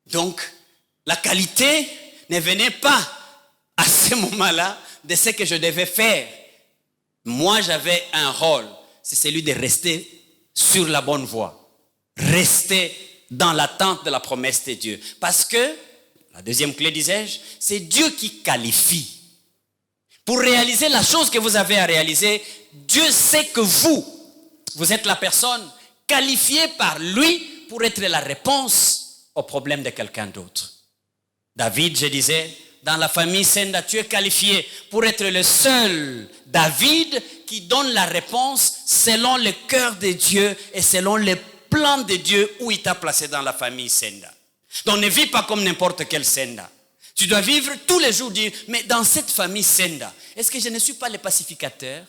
Speaker 1: Donc, la qualité ne venait pas à ce moment-là de ce que je devais faire. Moi, j'avais un rôle, c'est celui de rester sur la bonne voie. Rester dans l'attente de la promesse de Dieu. Parce que, la deuxième clé, disais-je, c'est Dieu qui qualifie. Pour réaliser la chose que vous avez à réaliser, Dieu sait que vous êtes la personne qualifiée par lui pour être la réponse au problème de quelqu'un d'autre. David, je disais, dans la famille Senda, tu es qualifié pour être le seul David qui donne la réponse selon le cœur de Dieu et selon le plan de Dieu où il t'a placé dans la famille Senda. Donc ne vis pas comme n'importe quel Senda. Tu dois vivre tous les jours, dire, mais dans cette famille Senda, est-ce que je ne suis pas le pacificateur?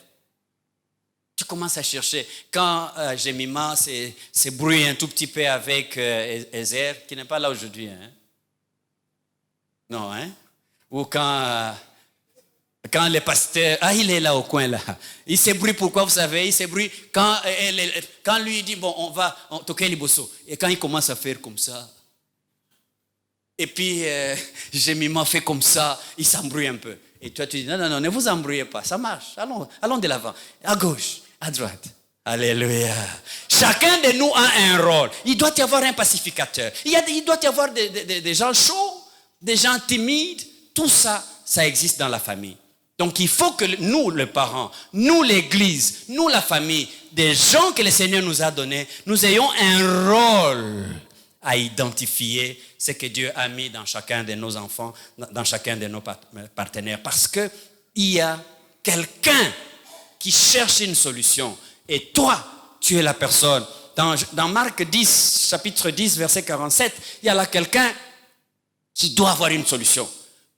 Speaker 1: Tu commences à chercher. Quand Jemima s'est brouillé un tout petit peu avec Ezer, qui n'est pas là aujourd'hui. Hein? Non, hein? Ou quand le pasteur, il est là au coin là. Il s'est brouillé, pourquoi vous savez? Il s'est brouillé quand lui dit, bon, on va toquer les bossos. Et quand il commence à faire comme ça, et puis Jemima fait comme ça, il s'embrouille un peu. Et toi tu dis, non, ne vous embrouillez pas, ça marche, allons de l'avant. À gauche, à droite. Alléluia. Chacun de nous a un rôle. Il doit y avoir un pacificateur. Il doit y avoir des gens chauds, des gens timides. Tout ça, ça existe dans la famille. Donc il faut que nous, les parents, nous l'église, nous la famille, des gens que le Seigneur nous a donnés, nous ayons un rôle à identifier ce que Dieu a mis dans chacun de nos enfants, dans chacun de nos partenaires. Parce qu'il y a quelqu'un qui cherche une solution. Et toi, tu es la personne. Dans Marc 10, chapitre 10, verset 47, il y a là quelqu'un qui doit avoir une solution.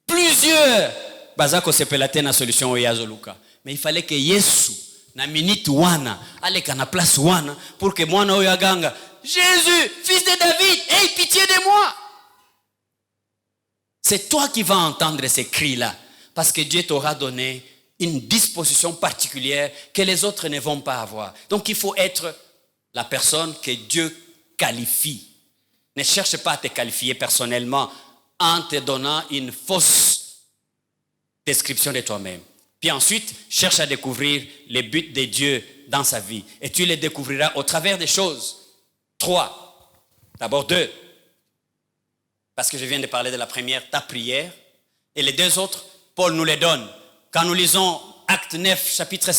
Speaker 1: Plusieurs bazako sepelate na solution oyazo luka. Mais il fallait que Yesu na minute wana aleka na place wana pour que mwana oyo aganga Jésus, fils de David, aie pitié de moi. C'est toi qui vas entendre ces cris-là parce que Dieu t'aura donné une disposition particulière que les autres ne vont pas avoir. Donc il faut être la personne que Dieu qualifie. Ne cherche pas à te qualifier personnellement en te donnant une fausse description de toi-même. Puis ensuite, cherche à découvrir les buts de Dieu dans sa vie. Et tu les découvriras au travers des choses. 3. D'abord 2. Parce que je viens de parler de la première, ta prière. Et les deux autres, Paul nous les donne. Quand nous lisons Acte 9, chapitre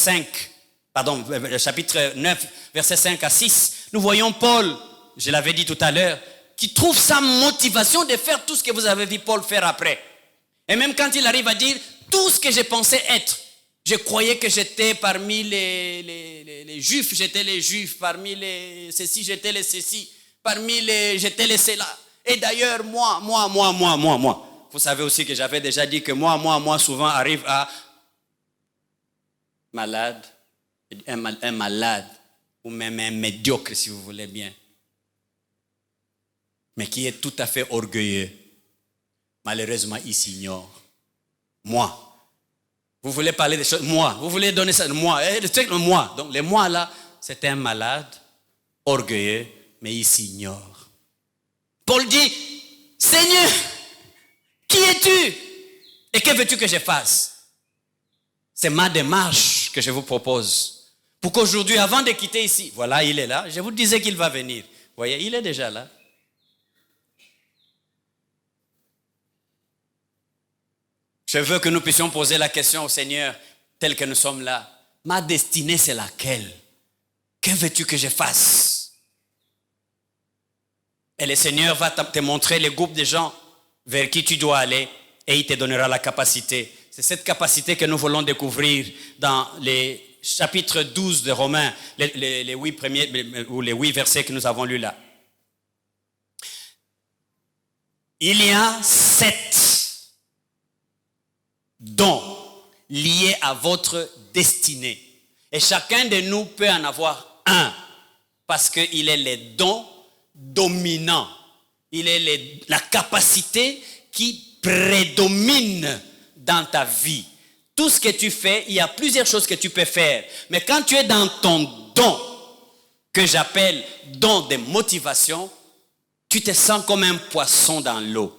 Speaker 1: 9, versets 5 à 6, nous voyons Paul, je l'avais dit tout à l'heure, qui trouve sa motivation de faire tout ce que vous avez vu Paul faire après. Et même quand il arrive à dire tout ce que je pensais être, je croyais que j'étais parmi les juifs, j'étais les juifs, parmi les ceci, j'étais les ceci, parmi les j'étais les cela. Et d'ailleurs, moi. Vous savez aussi que j'avais déjà dit que moi, souvent arrive à malade, un malade, ou même un médiocre si vous voulez bien, mais qui est tout à fait orgueilleux, malheureusement il s'ignore. Moi. Vous voulez parler des choses, moi. Vous voulez donner ça, moi. Moi. Donc les moi là, c'est un malade, orgueilleux, mais il s'ignore. Paul dit, Seigneur, qui es-tu? Et que veux-tu que je fasse? C'est ma démarche que je vous propose. Pour qu'aujourd'hui, avant de quitter ici, voilà, il est là. Je vous disais qu'il va venir. Vous voyez, il est déjà là. Je veux que nous puissions poser la question au Seigneur, tel que nous sommes là. Ma destinée, c'est laquelle? Que veux-tu que je fasse? Et le Seigneur va te montrer les groupes de gens vers qui tu dois aller et il te donnera la capacité. C'est cette capacité que nous voulons découvrir dans les chapitres 12 de Romains, les 8 premiers, ou les 8 versets que nous avons lus là. Il y a 7 dons liés à votre destinée. Et chacun de nous peut en avoir un, parce qu'il est les dons dominants. Il est la capacité qui prédomine dans ta vie. Tout ce que tu fais, il y a plusieurs choses que tu peux faire. Mais quand tu es dans ton don, que j'appelle don de motivation, tu te sens comme un poisson dans l'eau.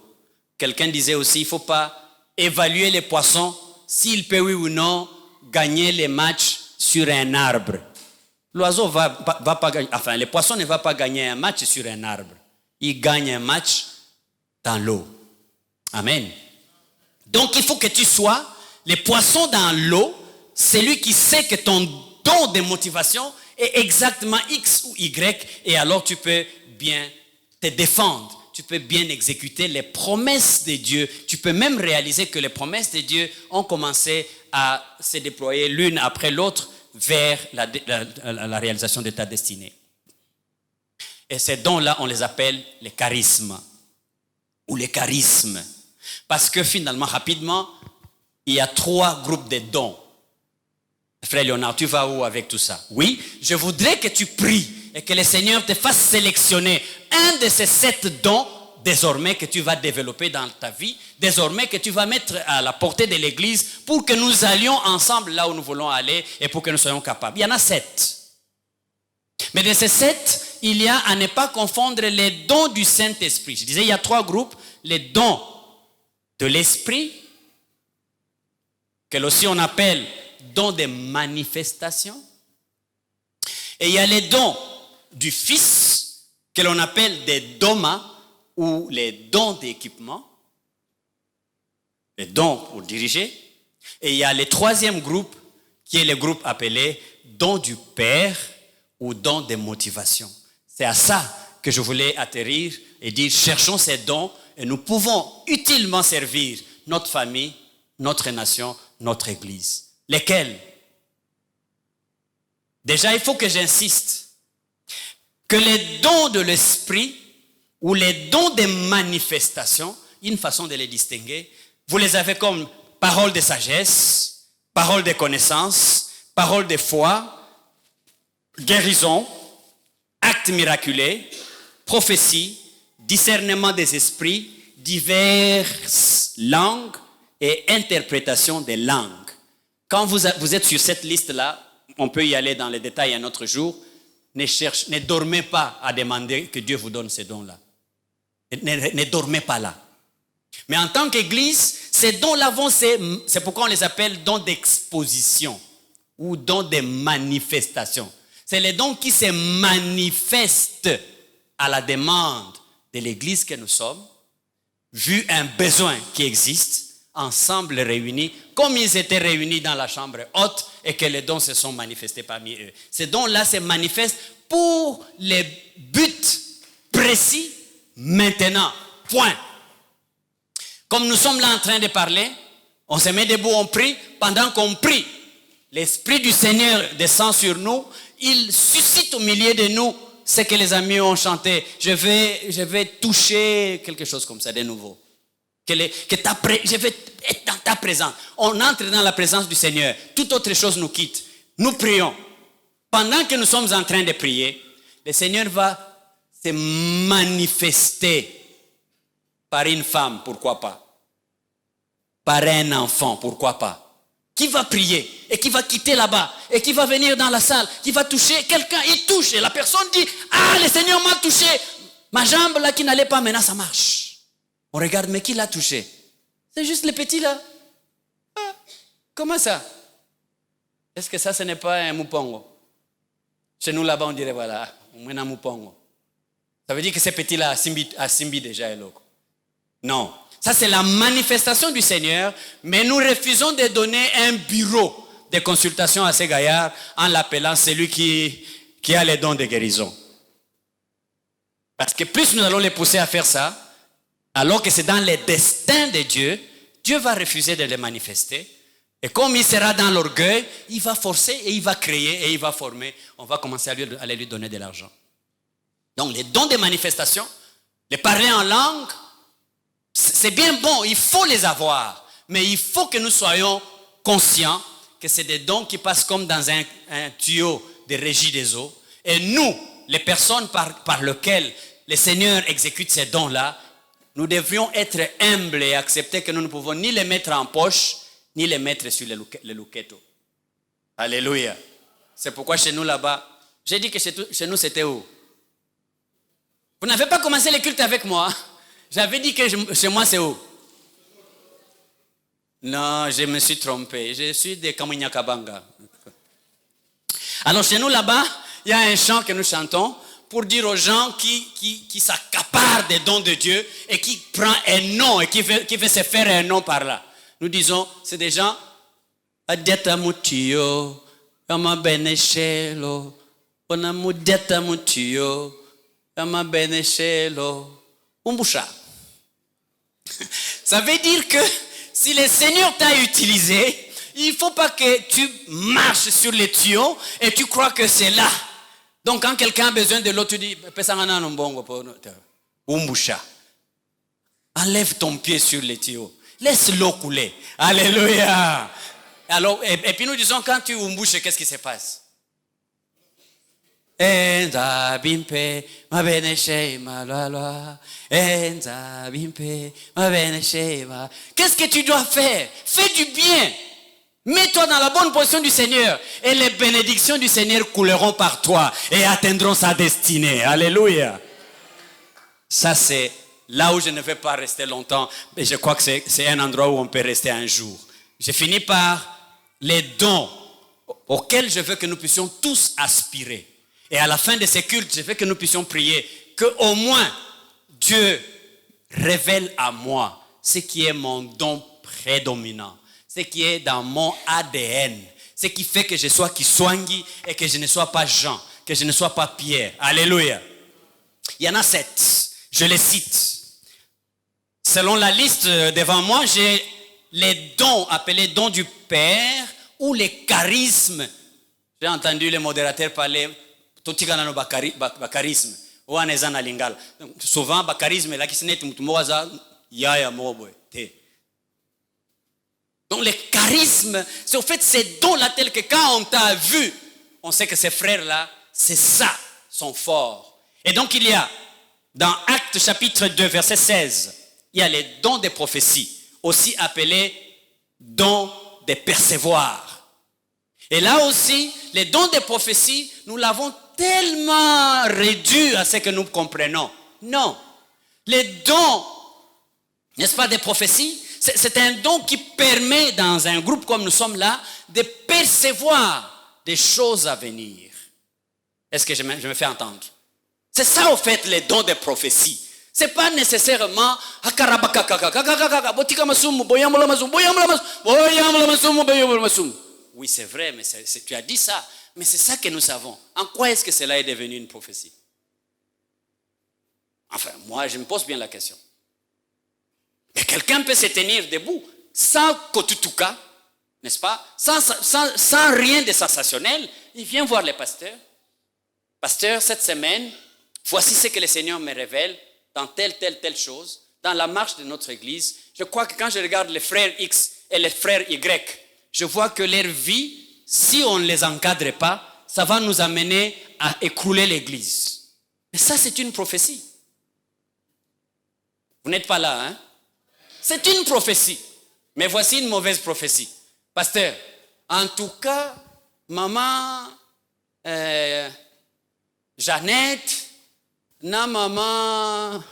Speaker 1: Quelqu'un disait aussi, il ne faut pas évaluer les poissons s'il peut, oui ou non, gagner les matchs sur un arbre. L'oiseau va pas gagner, enfin, le poisson ne va pas gagner un match sur un arbre. Il gagne un match dans l'eau. Amen. Donc, il faut que tu sois le poisson dans l'eau, celui qui sait que ton don de motivation est exactement X ou Y, et alors tu peux bien te défendre. Tu peux bien exécuter les promesses de Dieu. Tu peux même réaliser que les promesses de Dieu ont commencé à se déployer l'une après l'autre vers la réalisation de ta destinée. Et ces dons-là, on les appelle les charismes ou les charismes. Parce que finalement, rapidement, il y a 3 groupes de dons. Frère Léonard, tu vas où avec tout ça? Oui, je voudrais que tu pries et que le Seigneur te fasse sélectionner un de ces 7 dons désormais que tu vas développer dans ta vie, désormais que tu vas mettre à la portée de l'Église pour que nous allions ensemble là où nous voulons aller et pour que nous soyons capables. Il y en a 7. Mais de ces 7, il y a à ne pas confondre les dons du Saint-Esprit. Je disais, il y a 3 groupes. Les dons de l'Esprit, que aussi on appelle dons de manifestation. Et il y a les dons du Fils, que l'on appelle des doma, ou les dons d'équipement, les dons pour diriger. Et il y a le 3e groupe, qui est le groupe appelé dons du Père, ou dons de motivation. C'est à ça que je voulais atterrir et dire, cherchons ces dons, et nous pouvons utilement servir notre famille, notre nation, notre Église. Lesquels? Déjà, il faut que j'insiste que les dons de l'Esprit ou les dons de manifestation, une façon de les distinguer, vous les avez comme parole de sagesse, parole de connaissance, parole de foi, guérison, actes miraculeux, prophétie, discernement des esprits, diverses langues et interprétation des langues. Quand vous êtes sur cette liste-là, on peut y aller dans les détails un autre jour, ne dormez pas à demander que Dieu vous donne ces dons-là. Ne dormez pas là. Mais en tant qu'Église, ces dons-là c'est pourquoi on les appelle dons d'exposition ou dons de manifestation. C'est les dons qui se manifestent à la demande de l'Église que nous sommes, vu un besoin qui existe, ensemble réunis, comme ils étaient réunis dans la chambre haute et que les dons se sont manifestés parmi eux. Ces dons-là se manifestent pour les buts précis maintenant. Point. Comme nous sommes là en train de parler, on se met debout, on prie. Pendant qu'on prie, l'Esprit du Seigneur descend sur nous. Il suscite au milieu de nous ce que les amis ont chanté. Je vais toucher quelque chose comme ça de nouveau. Je vais être dans ta présence. On entre dans la présence du Seigneur. Toute autre chose nous quitte. Nous prions. pendant que nous sommes en train de prier, le Seigneur va se manifester par une femme, pourquoi pas? Par un enfant, pourquoi pas? Qui va prier et qui va quitter là-bas et qui va venir dans la salle, qui va toucher quelqu'un, il touche et la personne dit « Ah, le Seigneur m'a touché, ma jambe là qui n'allait pas, maintenant ça marche. » On regarde, mais qui l'a touché? C'est juste le petit là. Ah, comment ça? Est-ce que ça, ce n'est pas un moupongo? Chez nous là-bas, on dirait voilà, un moupongo. Ça veut dire que ce petit-là a simbi déjà et loco. Non. Ça, c'est la manifestation du Seigneur, mais nous refusons de donner un bureau de consultation à ces gaillards en l'appelant celui qui a les dons de guérison. Parce que plus nous allons les pousser à faire ça, alors que c'est dans les destins de Dieu, Dieu va refuser de les manifester. Et comme il sera dans l'orgueil, il va forcer et il va créer et il va former. On va commencer à aller lui donner de l'argent. Donc les dons de manifestation, les parler en langue, c'est bien bon, il faut les avoir. Mais il faut que nous soyons conscients que c'est des dons qui passent comme dans un tuyau de régie des eaux. Et nous, les personnes par lesquelles le Seigneur exécute ces dons-là, nous devrions être humbles et accepter que nous ne pouvons ni les mettre en poche, ni les mettre sur les louquetos. Alléluia. C'est pourquoi chez nous là-bas, j'ai dit que chez nous c'était où? Vous n'avez pas commencé les cultes avec moi. J'avais dit que chez moi c'est où? Non, je me suis trompé. Je suis de Kamunyakabanga. Alors chez nous là-bas, il y a un chant que nous chantons pour dire aux gens qui s'accaparent des dons de Dieu et qui prend un nom et qui veut se faire un nom par là. Nous disons, c'est des gens Adiata mutio, Yama beneshelo, Onamudiata mutio, Yama beneshelo, Umbusha. Ça veut dire que si le Seigneur t'a utilisé, il ne faut pas que tu marches sur les tuyaux et tu crois que c'est là. Donc quand quelqu'un a besoin de l'eau, tu dis, Umbusha. Enlève ton pied sur les tuyaux. Laisse l'eau couler. Alléluia. Alors, et puis nous disons, quand tu umbouches, qu'est-ce qui se passe? Qu'est-ce que tu dois faire? Fais du bien. Mets-toi dans la bonne position du Seigneur. Et les bénédictions du Seigneur couleront par toi et atteindront sa destinée. Alléluia. Ça, c'est là où je ne vais pas rester longtemps. Mais je crois que c'est un endroit où on peut rester un jour. Je finis par les dons auxquels je veux que nous puissions tous aspirer. Et à la fin de ces cultes, je veux que nous puissions prier que au moins Dieu révèle à moi ce qui est mon don prédominant, ce qui est dans mon ADN, ce qui fait que je sois Kiswangi et que je ne sois pas Jean, que je ne sois pas Pierre. Alléluia. Il y en a 7. Je les cite. Selon la liste devant moi, j'ai les dons appelés dons du Père ou les charismes. J'ai entendu les modérateurs parler totikana no bakarisme ou anezana lingala. Souvent bakarisme là qui se net mutumoza yaya mobo te. Donc les charismes, c'est au fait ces dons là tels que quand on t'a vu, on sait que ces frères là, c'est ça, sont forts. Et donc il y a dans Actes chapitre 2 verset 16, il y a les dons des prophéties, aussi appelés dons de percevoir. Et là aussi, les dons des prophéties, nous l'avons tellement réduit à ce que nous comprenons. Non. Les dons, n'est-ce pas, des prophéties, c'est un don qui permet, dans un groupe comme nous sommes là, de percevoir des choses à venir. Est-ce que je me fais entendre? C'est ça, au fait, les dons des prophéties. Ce n'est pas nécessairement oui, c'est vrai, mais tu as dit ça. Mais c'est ça que nous savons. En quoi est-ce que cela est devenu une prophétie? Enfin, moi, je me pose bien la question. Mais quelqu'un peut se tenir debout sans kotutuka, n'est-ce pas? Sans rien de sensationnel. Il vient voir le pasteur. Pasteur, cette semaine, voici ce que le Seigneur me révèle dans telle chose, dans la marche de notre église. Je crois que quand je regarde les frères X et les frères Y, je vois que leur vie, si on ne les encadre pas, ça va nous amener à écrouler l'église. Mais ça, c'est une prophétie. Vous n'êtes pas là, hein? C'est une prophétie. Mais voici une mauvaise prophétie. Pasteur, en tout cas, maman Jeannette, na maman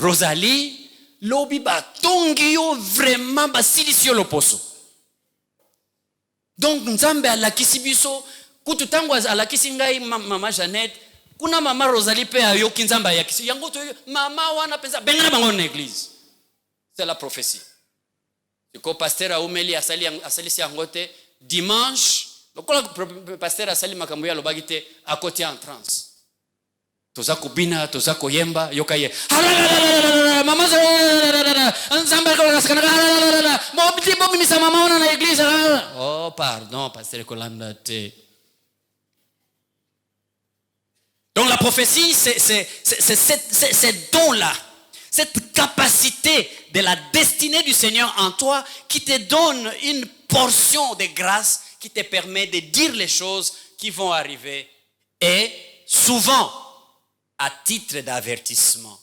Speaker 1: Rosalie, lobi batongi yo vraiment basilisi yo loposo. Donc nzambe alakisi biso kutu tango alakisi ngai mama Jeannette, kuna mama Rosalie pe ayoki nzambe ayakisi yango to mama wana penza bengana bango na église. C'est la prophétie. Ko pasteur aumeli asalisi yango te dimanche, lokola pasteur asali makambo ya lobaki te akoti en transe. Toza kubina, toza koyemba, yokaye. Mama nzambe ko naskana. Mo biti bo mimisa mama wana na église. Oh pardon, pasteur Kolanda te. Donc la prophétie, c'est ces dons-là, cette capacité de la destinée du Seigneur en toi qui te donne une portion de grâce qui te permet de dire les choses qui vont arriver et souvent à titre d'avertissement,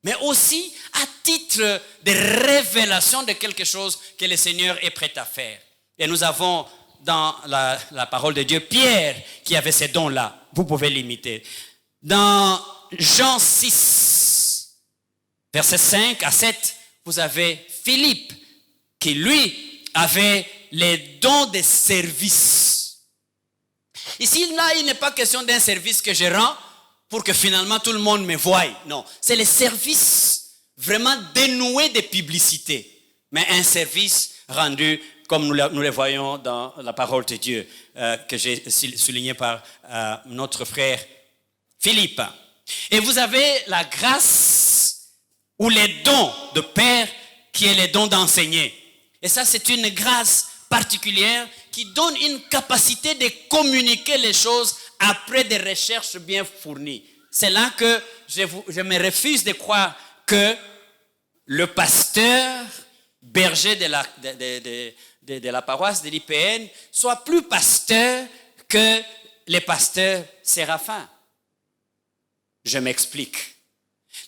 Speaker 1: mais aussi à titre de révélation de quelque chose que le Seigneur est prêt à faire. Et nous avons dans la parole de Dieu Pierre qui avait ces dons-là. Vous pouvez l'imiter. Dans Jean 6, versets 5 à 7, vous avez Philippe qui lui avait les dons de service. Ici, là, il n'est pas question d'un service que je rends pour que finalement tout le monde me voie. Non, c'est le service vraiment dénoué de publicité, mais un service rendu comme nous le voyons dans la parole de Dieu que j'ai souligné par notre frère Philippe. Et vous avez la grâce ou les dons de Père qui est les dons d'enseigner. Et ça, c'est une grâce particulière qui donne une capacité de communiquer les choses après des recherches bien fournies. C'est là que je me refuse de croire que le pasteur berger de la paroisse de l'IPN soit plus pasteur que les pasteurs séraphins. Je m'explique.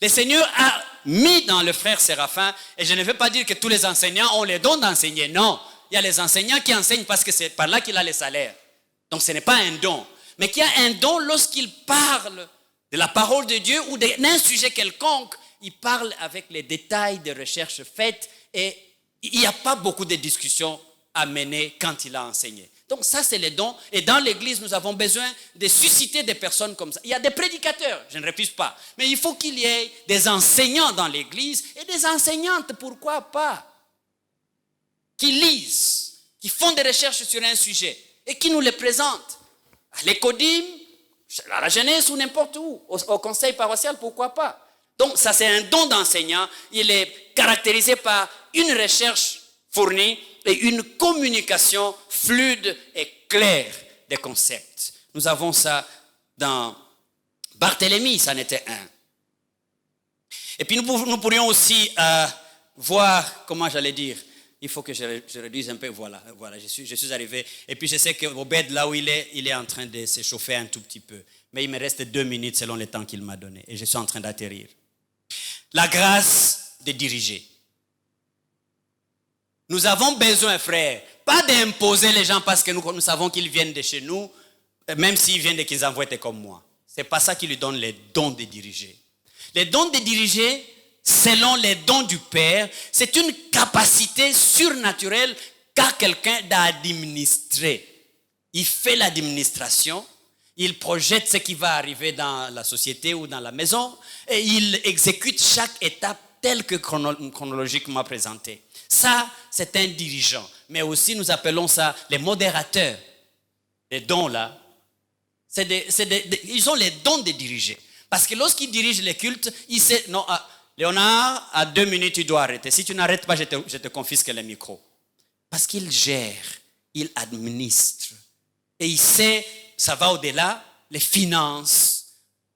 Speaker 1: Le Seigneur a mis dans le frère Séraphin, et je ne veux pas dire que tous les enseignants ont les dons d'enseigner. Non, il y a les enseignants qui enseignent parce que c'est par là qu'il a les salaires. Donc ce n'est pas un don. Mais qu'il y a un don lorsqu'il parle de la parole de Dieu ou d'un sujet quelconque, il parle avec les détails de recherches faites et il n'y a pas beaucoup de discussions à mener quand il a enseigné. Donc ça, c'est les dons. Et dans l'église, nous avons besoin de susciter des personnes comme ça. Il y a des prédicateurs, je ne refuse pas. Mais il faut qu'il y ait des enseignants dans l'église et des enseignantes, pourquoi pas, qui lisent, qui font des recherches sur un sujet et qui nous les présentent. À l'écodim, à la jeunesse ou n'importe où, au conseil paroissial, pourquoi pas. Donc ça, c'est un don d'enseignant. Il est caractérisé par une recherche fournie et une communication fluide et claire des concepts. Nous avons ça dans Barthélemy, ça en était un. Et puis nous pourrions aussi voir, comment j'allais dire, il faut que je réduise un peu, voilà, je suis arrivé. Et puis je sais que Obed, là où il est en train de s'échauffer un tout petit peu. Mais il me reste 2 minutes selon le temps qu'il m'a donné. Et je suis en train d'atterrir. La grâce de diriger. Nous avons besoin, frère, pas d'imposer les gens parce que nous savons qu'ils viennent de chez nous, même s'ils viennent de qu'ils envoient comme moi. C'est pas ça qui lui donne les dons de diriger. Les dons de diriger, selon les dons du Père, c'est une capacité surnaturelle qu'a quelqu'un d'administrer. Il fait l'administration, il projette ce qui va arriver dans la société ou dans la maison et il exécute chaque étape telle que chronologiquement présentée. Ça, c'est un dirigeant. Mais aussi, nous appelons ça les modérateurs. Les dons là, ils ont les dons de diriger. Parce que lorsqu'ils dirigent les cultes, ils savent, non, Léonard, à 2 minutes, tu dois arrêter. Si tu n'arrêtes pas, je te confisque le micro. Parce qu'il gère, il administre. Et il sait, ça va au-delà, les finances,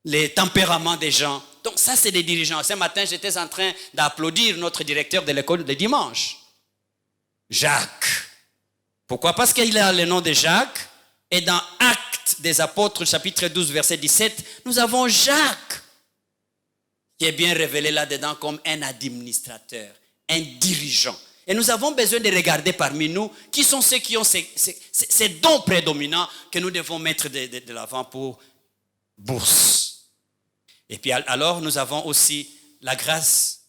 Speaker 1: les tempéraments des gens. Donc ça, c'est des dirigeants. Ce matin, j'étais en train d'applaudir notre directeur de l'école de dimanche, Jacques. Pourquoi? Parce qu'il a le nom de Jacques, Et dans Actes des Apôtres, chapitre 12, verset 17, nous avons Jacques, qui est bien révélé là-dedans comme un administrateur, un dirigeant. Et nous avons besoin de regarder parmi nous qui sont ceux qui ont ces dons prédominants que nous devons mettre de l'avant pour bourse. Et puis alors, nous avons aussi la grâce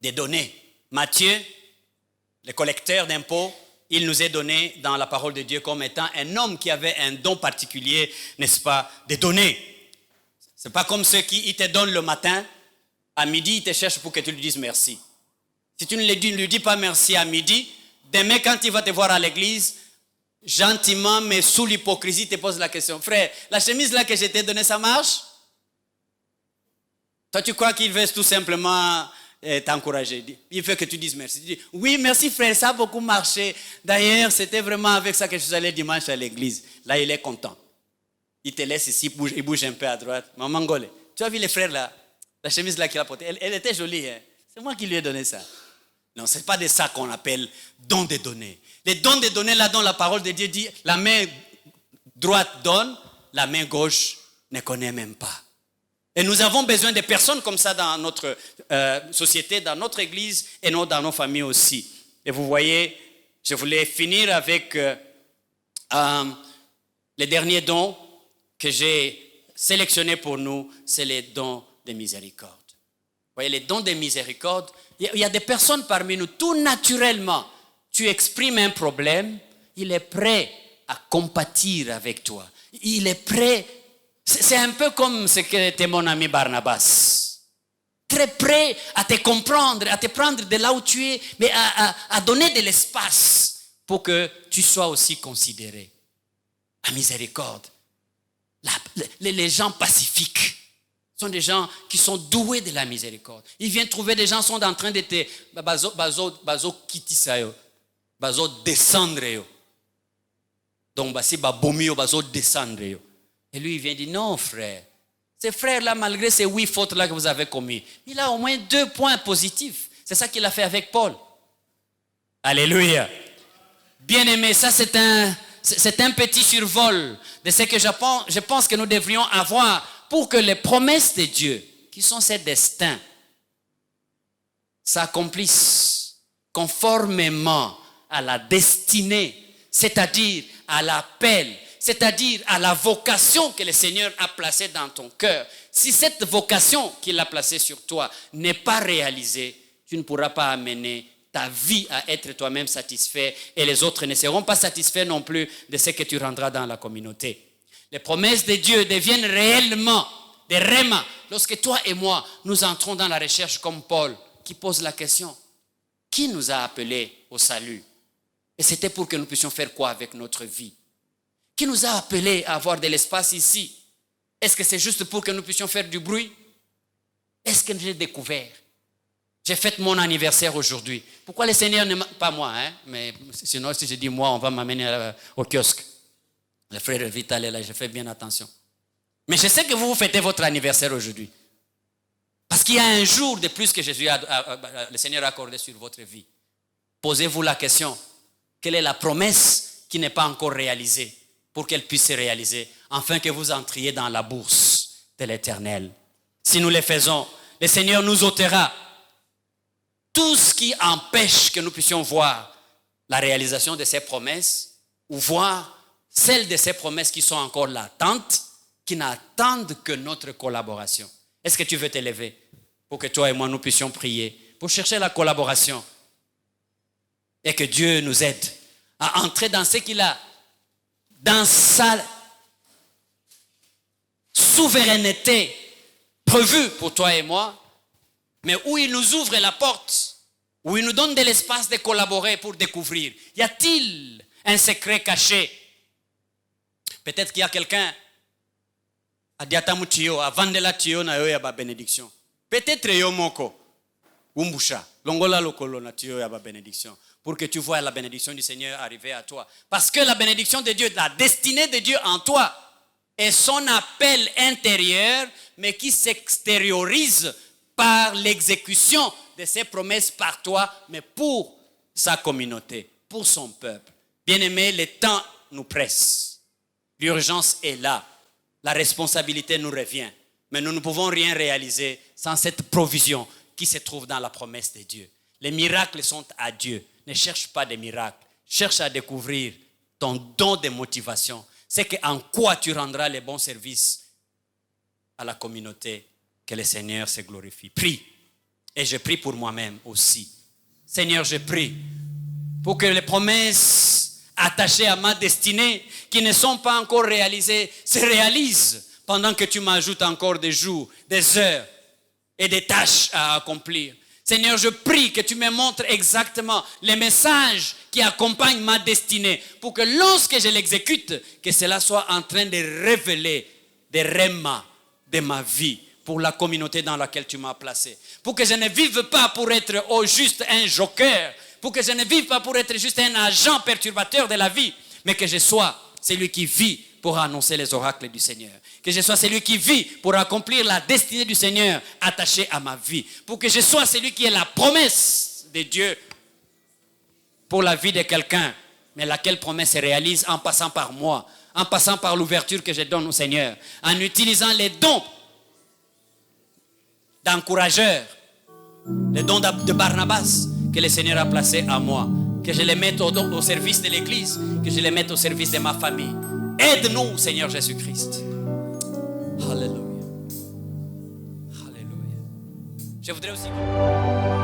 Speaker 1: des données. Matthieu, le collecteur d'impôts, il nous est donné dans la parole de Dieu comme étant un homme qui avait un don particulier, n'est-ce pas, de donner. Ce n'est pas comme ceux qui te donnent le matin, à midi, ils te cherchent pour que tu lui dises merci. Si tu ne lui dis pas merci à midi, demain quand il va te voir à l'église, gentiment mais sous l'hypocrisie, te pose la question. Frère, la chemise là que je t'ai donnée, ça marche? Toi, tu crois qu'il veut tout simplement t'encourager. Il veut que tu dises merci. Tu dis, oui, merci frère, ça a beaucoup marché. D'ailleurs, c'était vraiment avec ça que je suis allé dimanche à l'église. Là, il est content. Il te laisse ici, il bouge un peu à droite. Maman Ngolé, tu as vu les frères là? La chemise là qu'il a portée, elle était jolie. Hein? C'est moi qui lui ai donné ça. Non, ce n'est pas de ça qu'on appelle don de données. Les dons de données, là, dont la parole de Dieu dit, la main droite donne, la main gauche ne connaît même pas. Et nous avons besoin de personnes comme ça dans notre société, dans notre église et dans nos familles aussi. Et vous voyez, je voulais finir avec les derniers dons que j'ai sélectionnés pour nous, c'est les dons de miséricorde. Vous voyez, les dons de miséricorde, il y a des personnes parmi nous, tout naturellement, tu exprimes un problème, il est prêt à compatir avec toi. Il est prêt, c'est un peu comme ce que était mon ami Barnabas. Très prêt à te comprendre, à te prendre de là où tu es, mais à donner de l'espace pour que tu sois aussi considéré. La miséricorde. Les gens pacifiques sont des gens qui sont doués de la miséricorde. Ils viennent trouver des gens qui sont en train de te bazo kitisayo, bazo descendre yo. Donc basi babomio bazo descendre yo. Et lui il vient dire non frère. Ces frères là malgré ces 8 fautes là que vous avez commis, il a au moins 2 points positifs. C'est ça qu'il a fait avec Paul. Alléluia. Bien-aimé, ça c'est un petit survol de ce que je pense que nous devrions avoir pour que les promesses de Dieu, qui sont ses destins, s'accomplissent conformément à la destinée, c'est-à-dire à l'appel, c'est-à-dire à la vocation que le Seigneur a placée dans ton cœur. Si cette vocation qu'il a placée sur toi n'est pas réalisée, tu ne pourras pas amener ta vie à être toi-même satisfait et les autres ne seront pas satisfaits non plus de ce que tu rendras dans la communauté. Les promesses de Dieu deviennent réellement des rémas lorsque toi et moi, nous entrons dans la recherche comme Paul qui pose la question, qui nous a appelés au salut? Et c'était pour que nous puissions faire quoi avec notre vie? Qui nous a appelés à avoir de l'espace ici? Est-ce que c'est juste pour que nous puissions faire du bruit? Est-ce que j'ai découvert? J'ai fêté mon anniversaire aujourd'hui. Pourquoi le Seigneur ne m'a... Pas moi, hein? Mais sinon si je dis moi, on va m'amener au kiosque. Le frère Vital est là, je fais bien attention. Mais je sais que vous fêtez votre anniversaire aujourd'hui. Parce qu'il y a un jour de plus que le Seigneur a accordé sur votre vie. Posez-vous la question, quelle est la promesse qui n'est pas encore réalisée pour qu'elle puisse se réaliser, afin que vous entriez dans la bourse de l'Éternel. Si nous le faisons, le Seigneur nous ôtera tout ce qui empêche que nous puissions voir la réalisation de ces promesses ou voir celles de ces promesses qui sont encore latentes, qui n'attendent que notre collaboration. Est-ce que tu veux t'élever pour que toi et moi nous puissions prier, pour chercher la collaboration et que Dieu nous aide à entrer dans ce qu'il a, dans sa souveraineté prévue pour toi et moi, mais où il nous ouvre la porte, où il nous donne de l'espace de collaborer pour découvrir. Y a-t-il un secret caché? Peut-être qu'il y a quelqu'un à diatamu tiyo, à vandela tiyo na yo ya ba bénédiction. Peut-être yo moko, umbusha, longola lokolo na tiyo ya ba bénédiction, pour que tu vois la bénédiction du Seigneur arriver à toi. Parce que la bénédiction de Dieu, la destinée de Dieu en toi, est son appel intérieur, mais qui s'extériorise par l'exécution de ses promesses par toi, mais pour sa communauté, pour son peuple. Bien-aimé, le temps nous presse. L'urgence est là. La responsabilité nous revient. Mais nous ne pouvons rien réaliser sans cette provision qui se trouve dans la promesse de Dieu. Les miracles sont à Dieu. Ne cherche pas des miracles. Cherche à découvrir ton don de motivation. C'est en quoi tu rendras les bons services à la communauté, que le Seigneur se glorifie. Prie. Et je prie pour moi-même aussi. Seigneur, je prie pour que les promesses attachées à ma destinée, qui ne sont pas encore réalisées, se réalisent pendant que tu m'ajoutes encore des jours, des heures et des tâches à accomplir. Seigneur, je prie que tu me montres exactement les messages qui accompagnent ma destinée pour que lorsque je l'exécute, que cela soit en train de révéler des rémas de ma vie pour la communauté dans laquelle tu m'as placé. Pour que je ne vive pas pour être juste un joker, pour que je ne vive pas pour être juste un agent perturbateur de la vie, mais que je sois celui qui vit pour annoncer les oracles du Seigneur. Que je sois celui qui vit pour accomplir la destinée du Seigneur attachée à ma vie. Pour que je sois celui qui est la promesse de Dieu pour la vie de quelqu'un, mais laquelle promesse se réalise en passant par moi, en passant par l'ouverture que je donne au Seigneur, en utilisant les dons d'encourageurs, les dons de Barnabas que le Seigneur a placés à moi. Que je les mette au service de l'Église, que je les mette au service de ma famille. Aide-nous, Seigneur Jésus-Christ. Alléluia. Alléluia. Je voudrais aussi...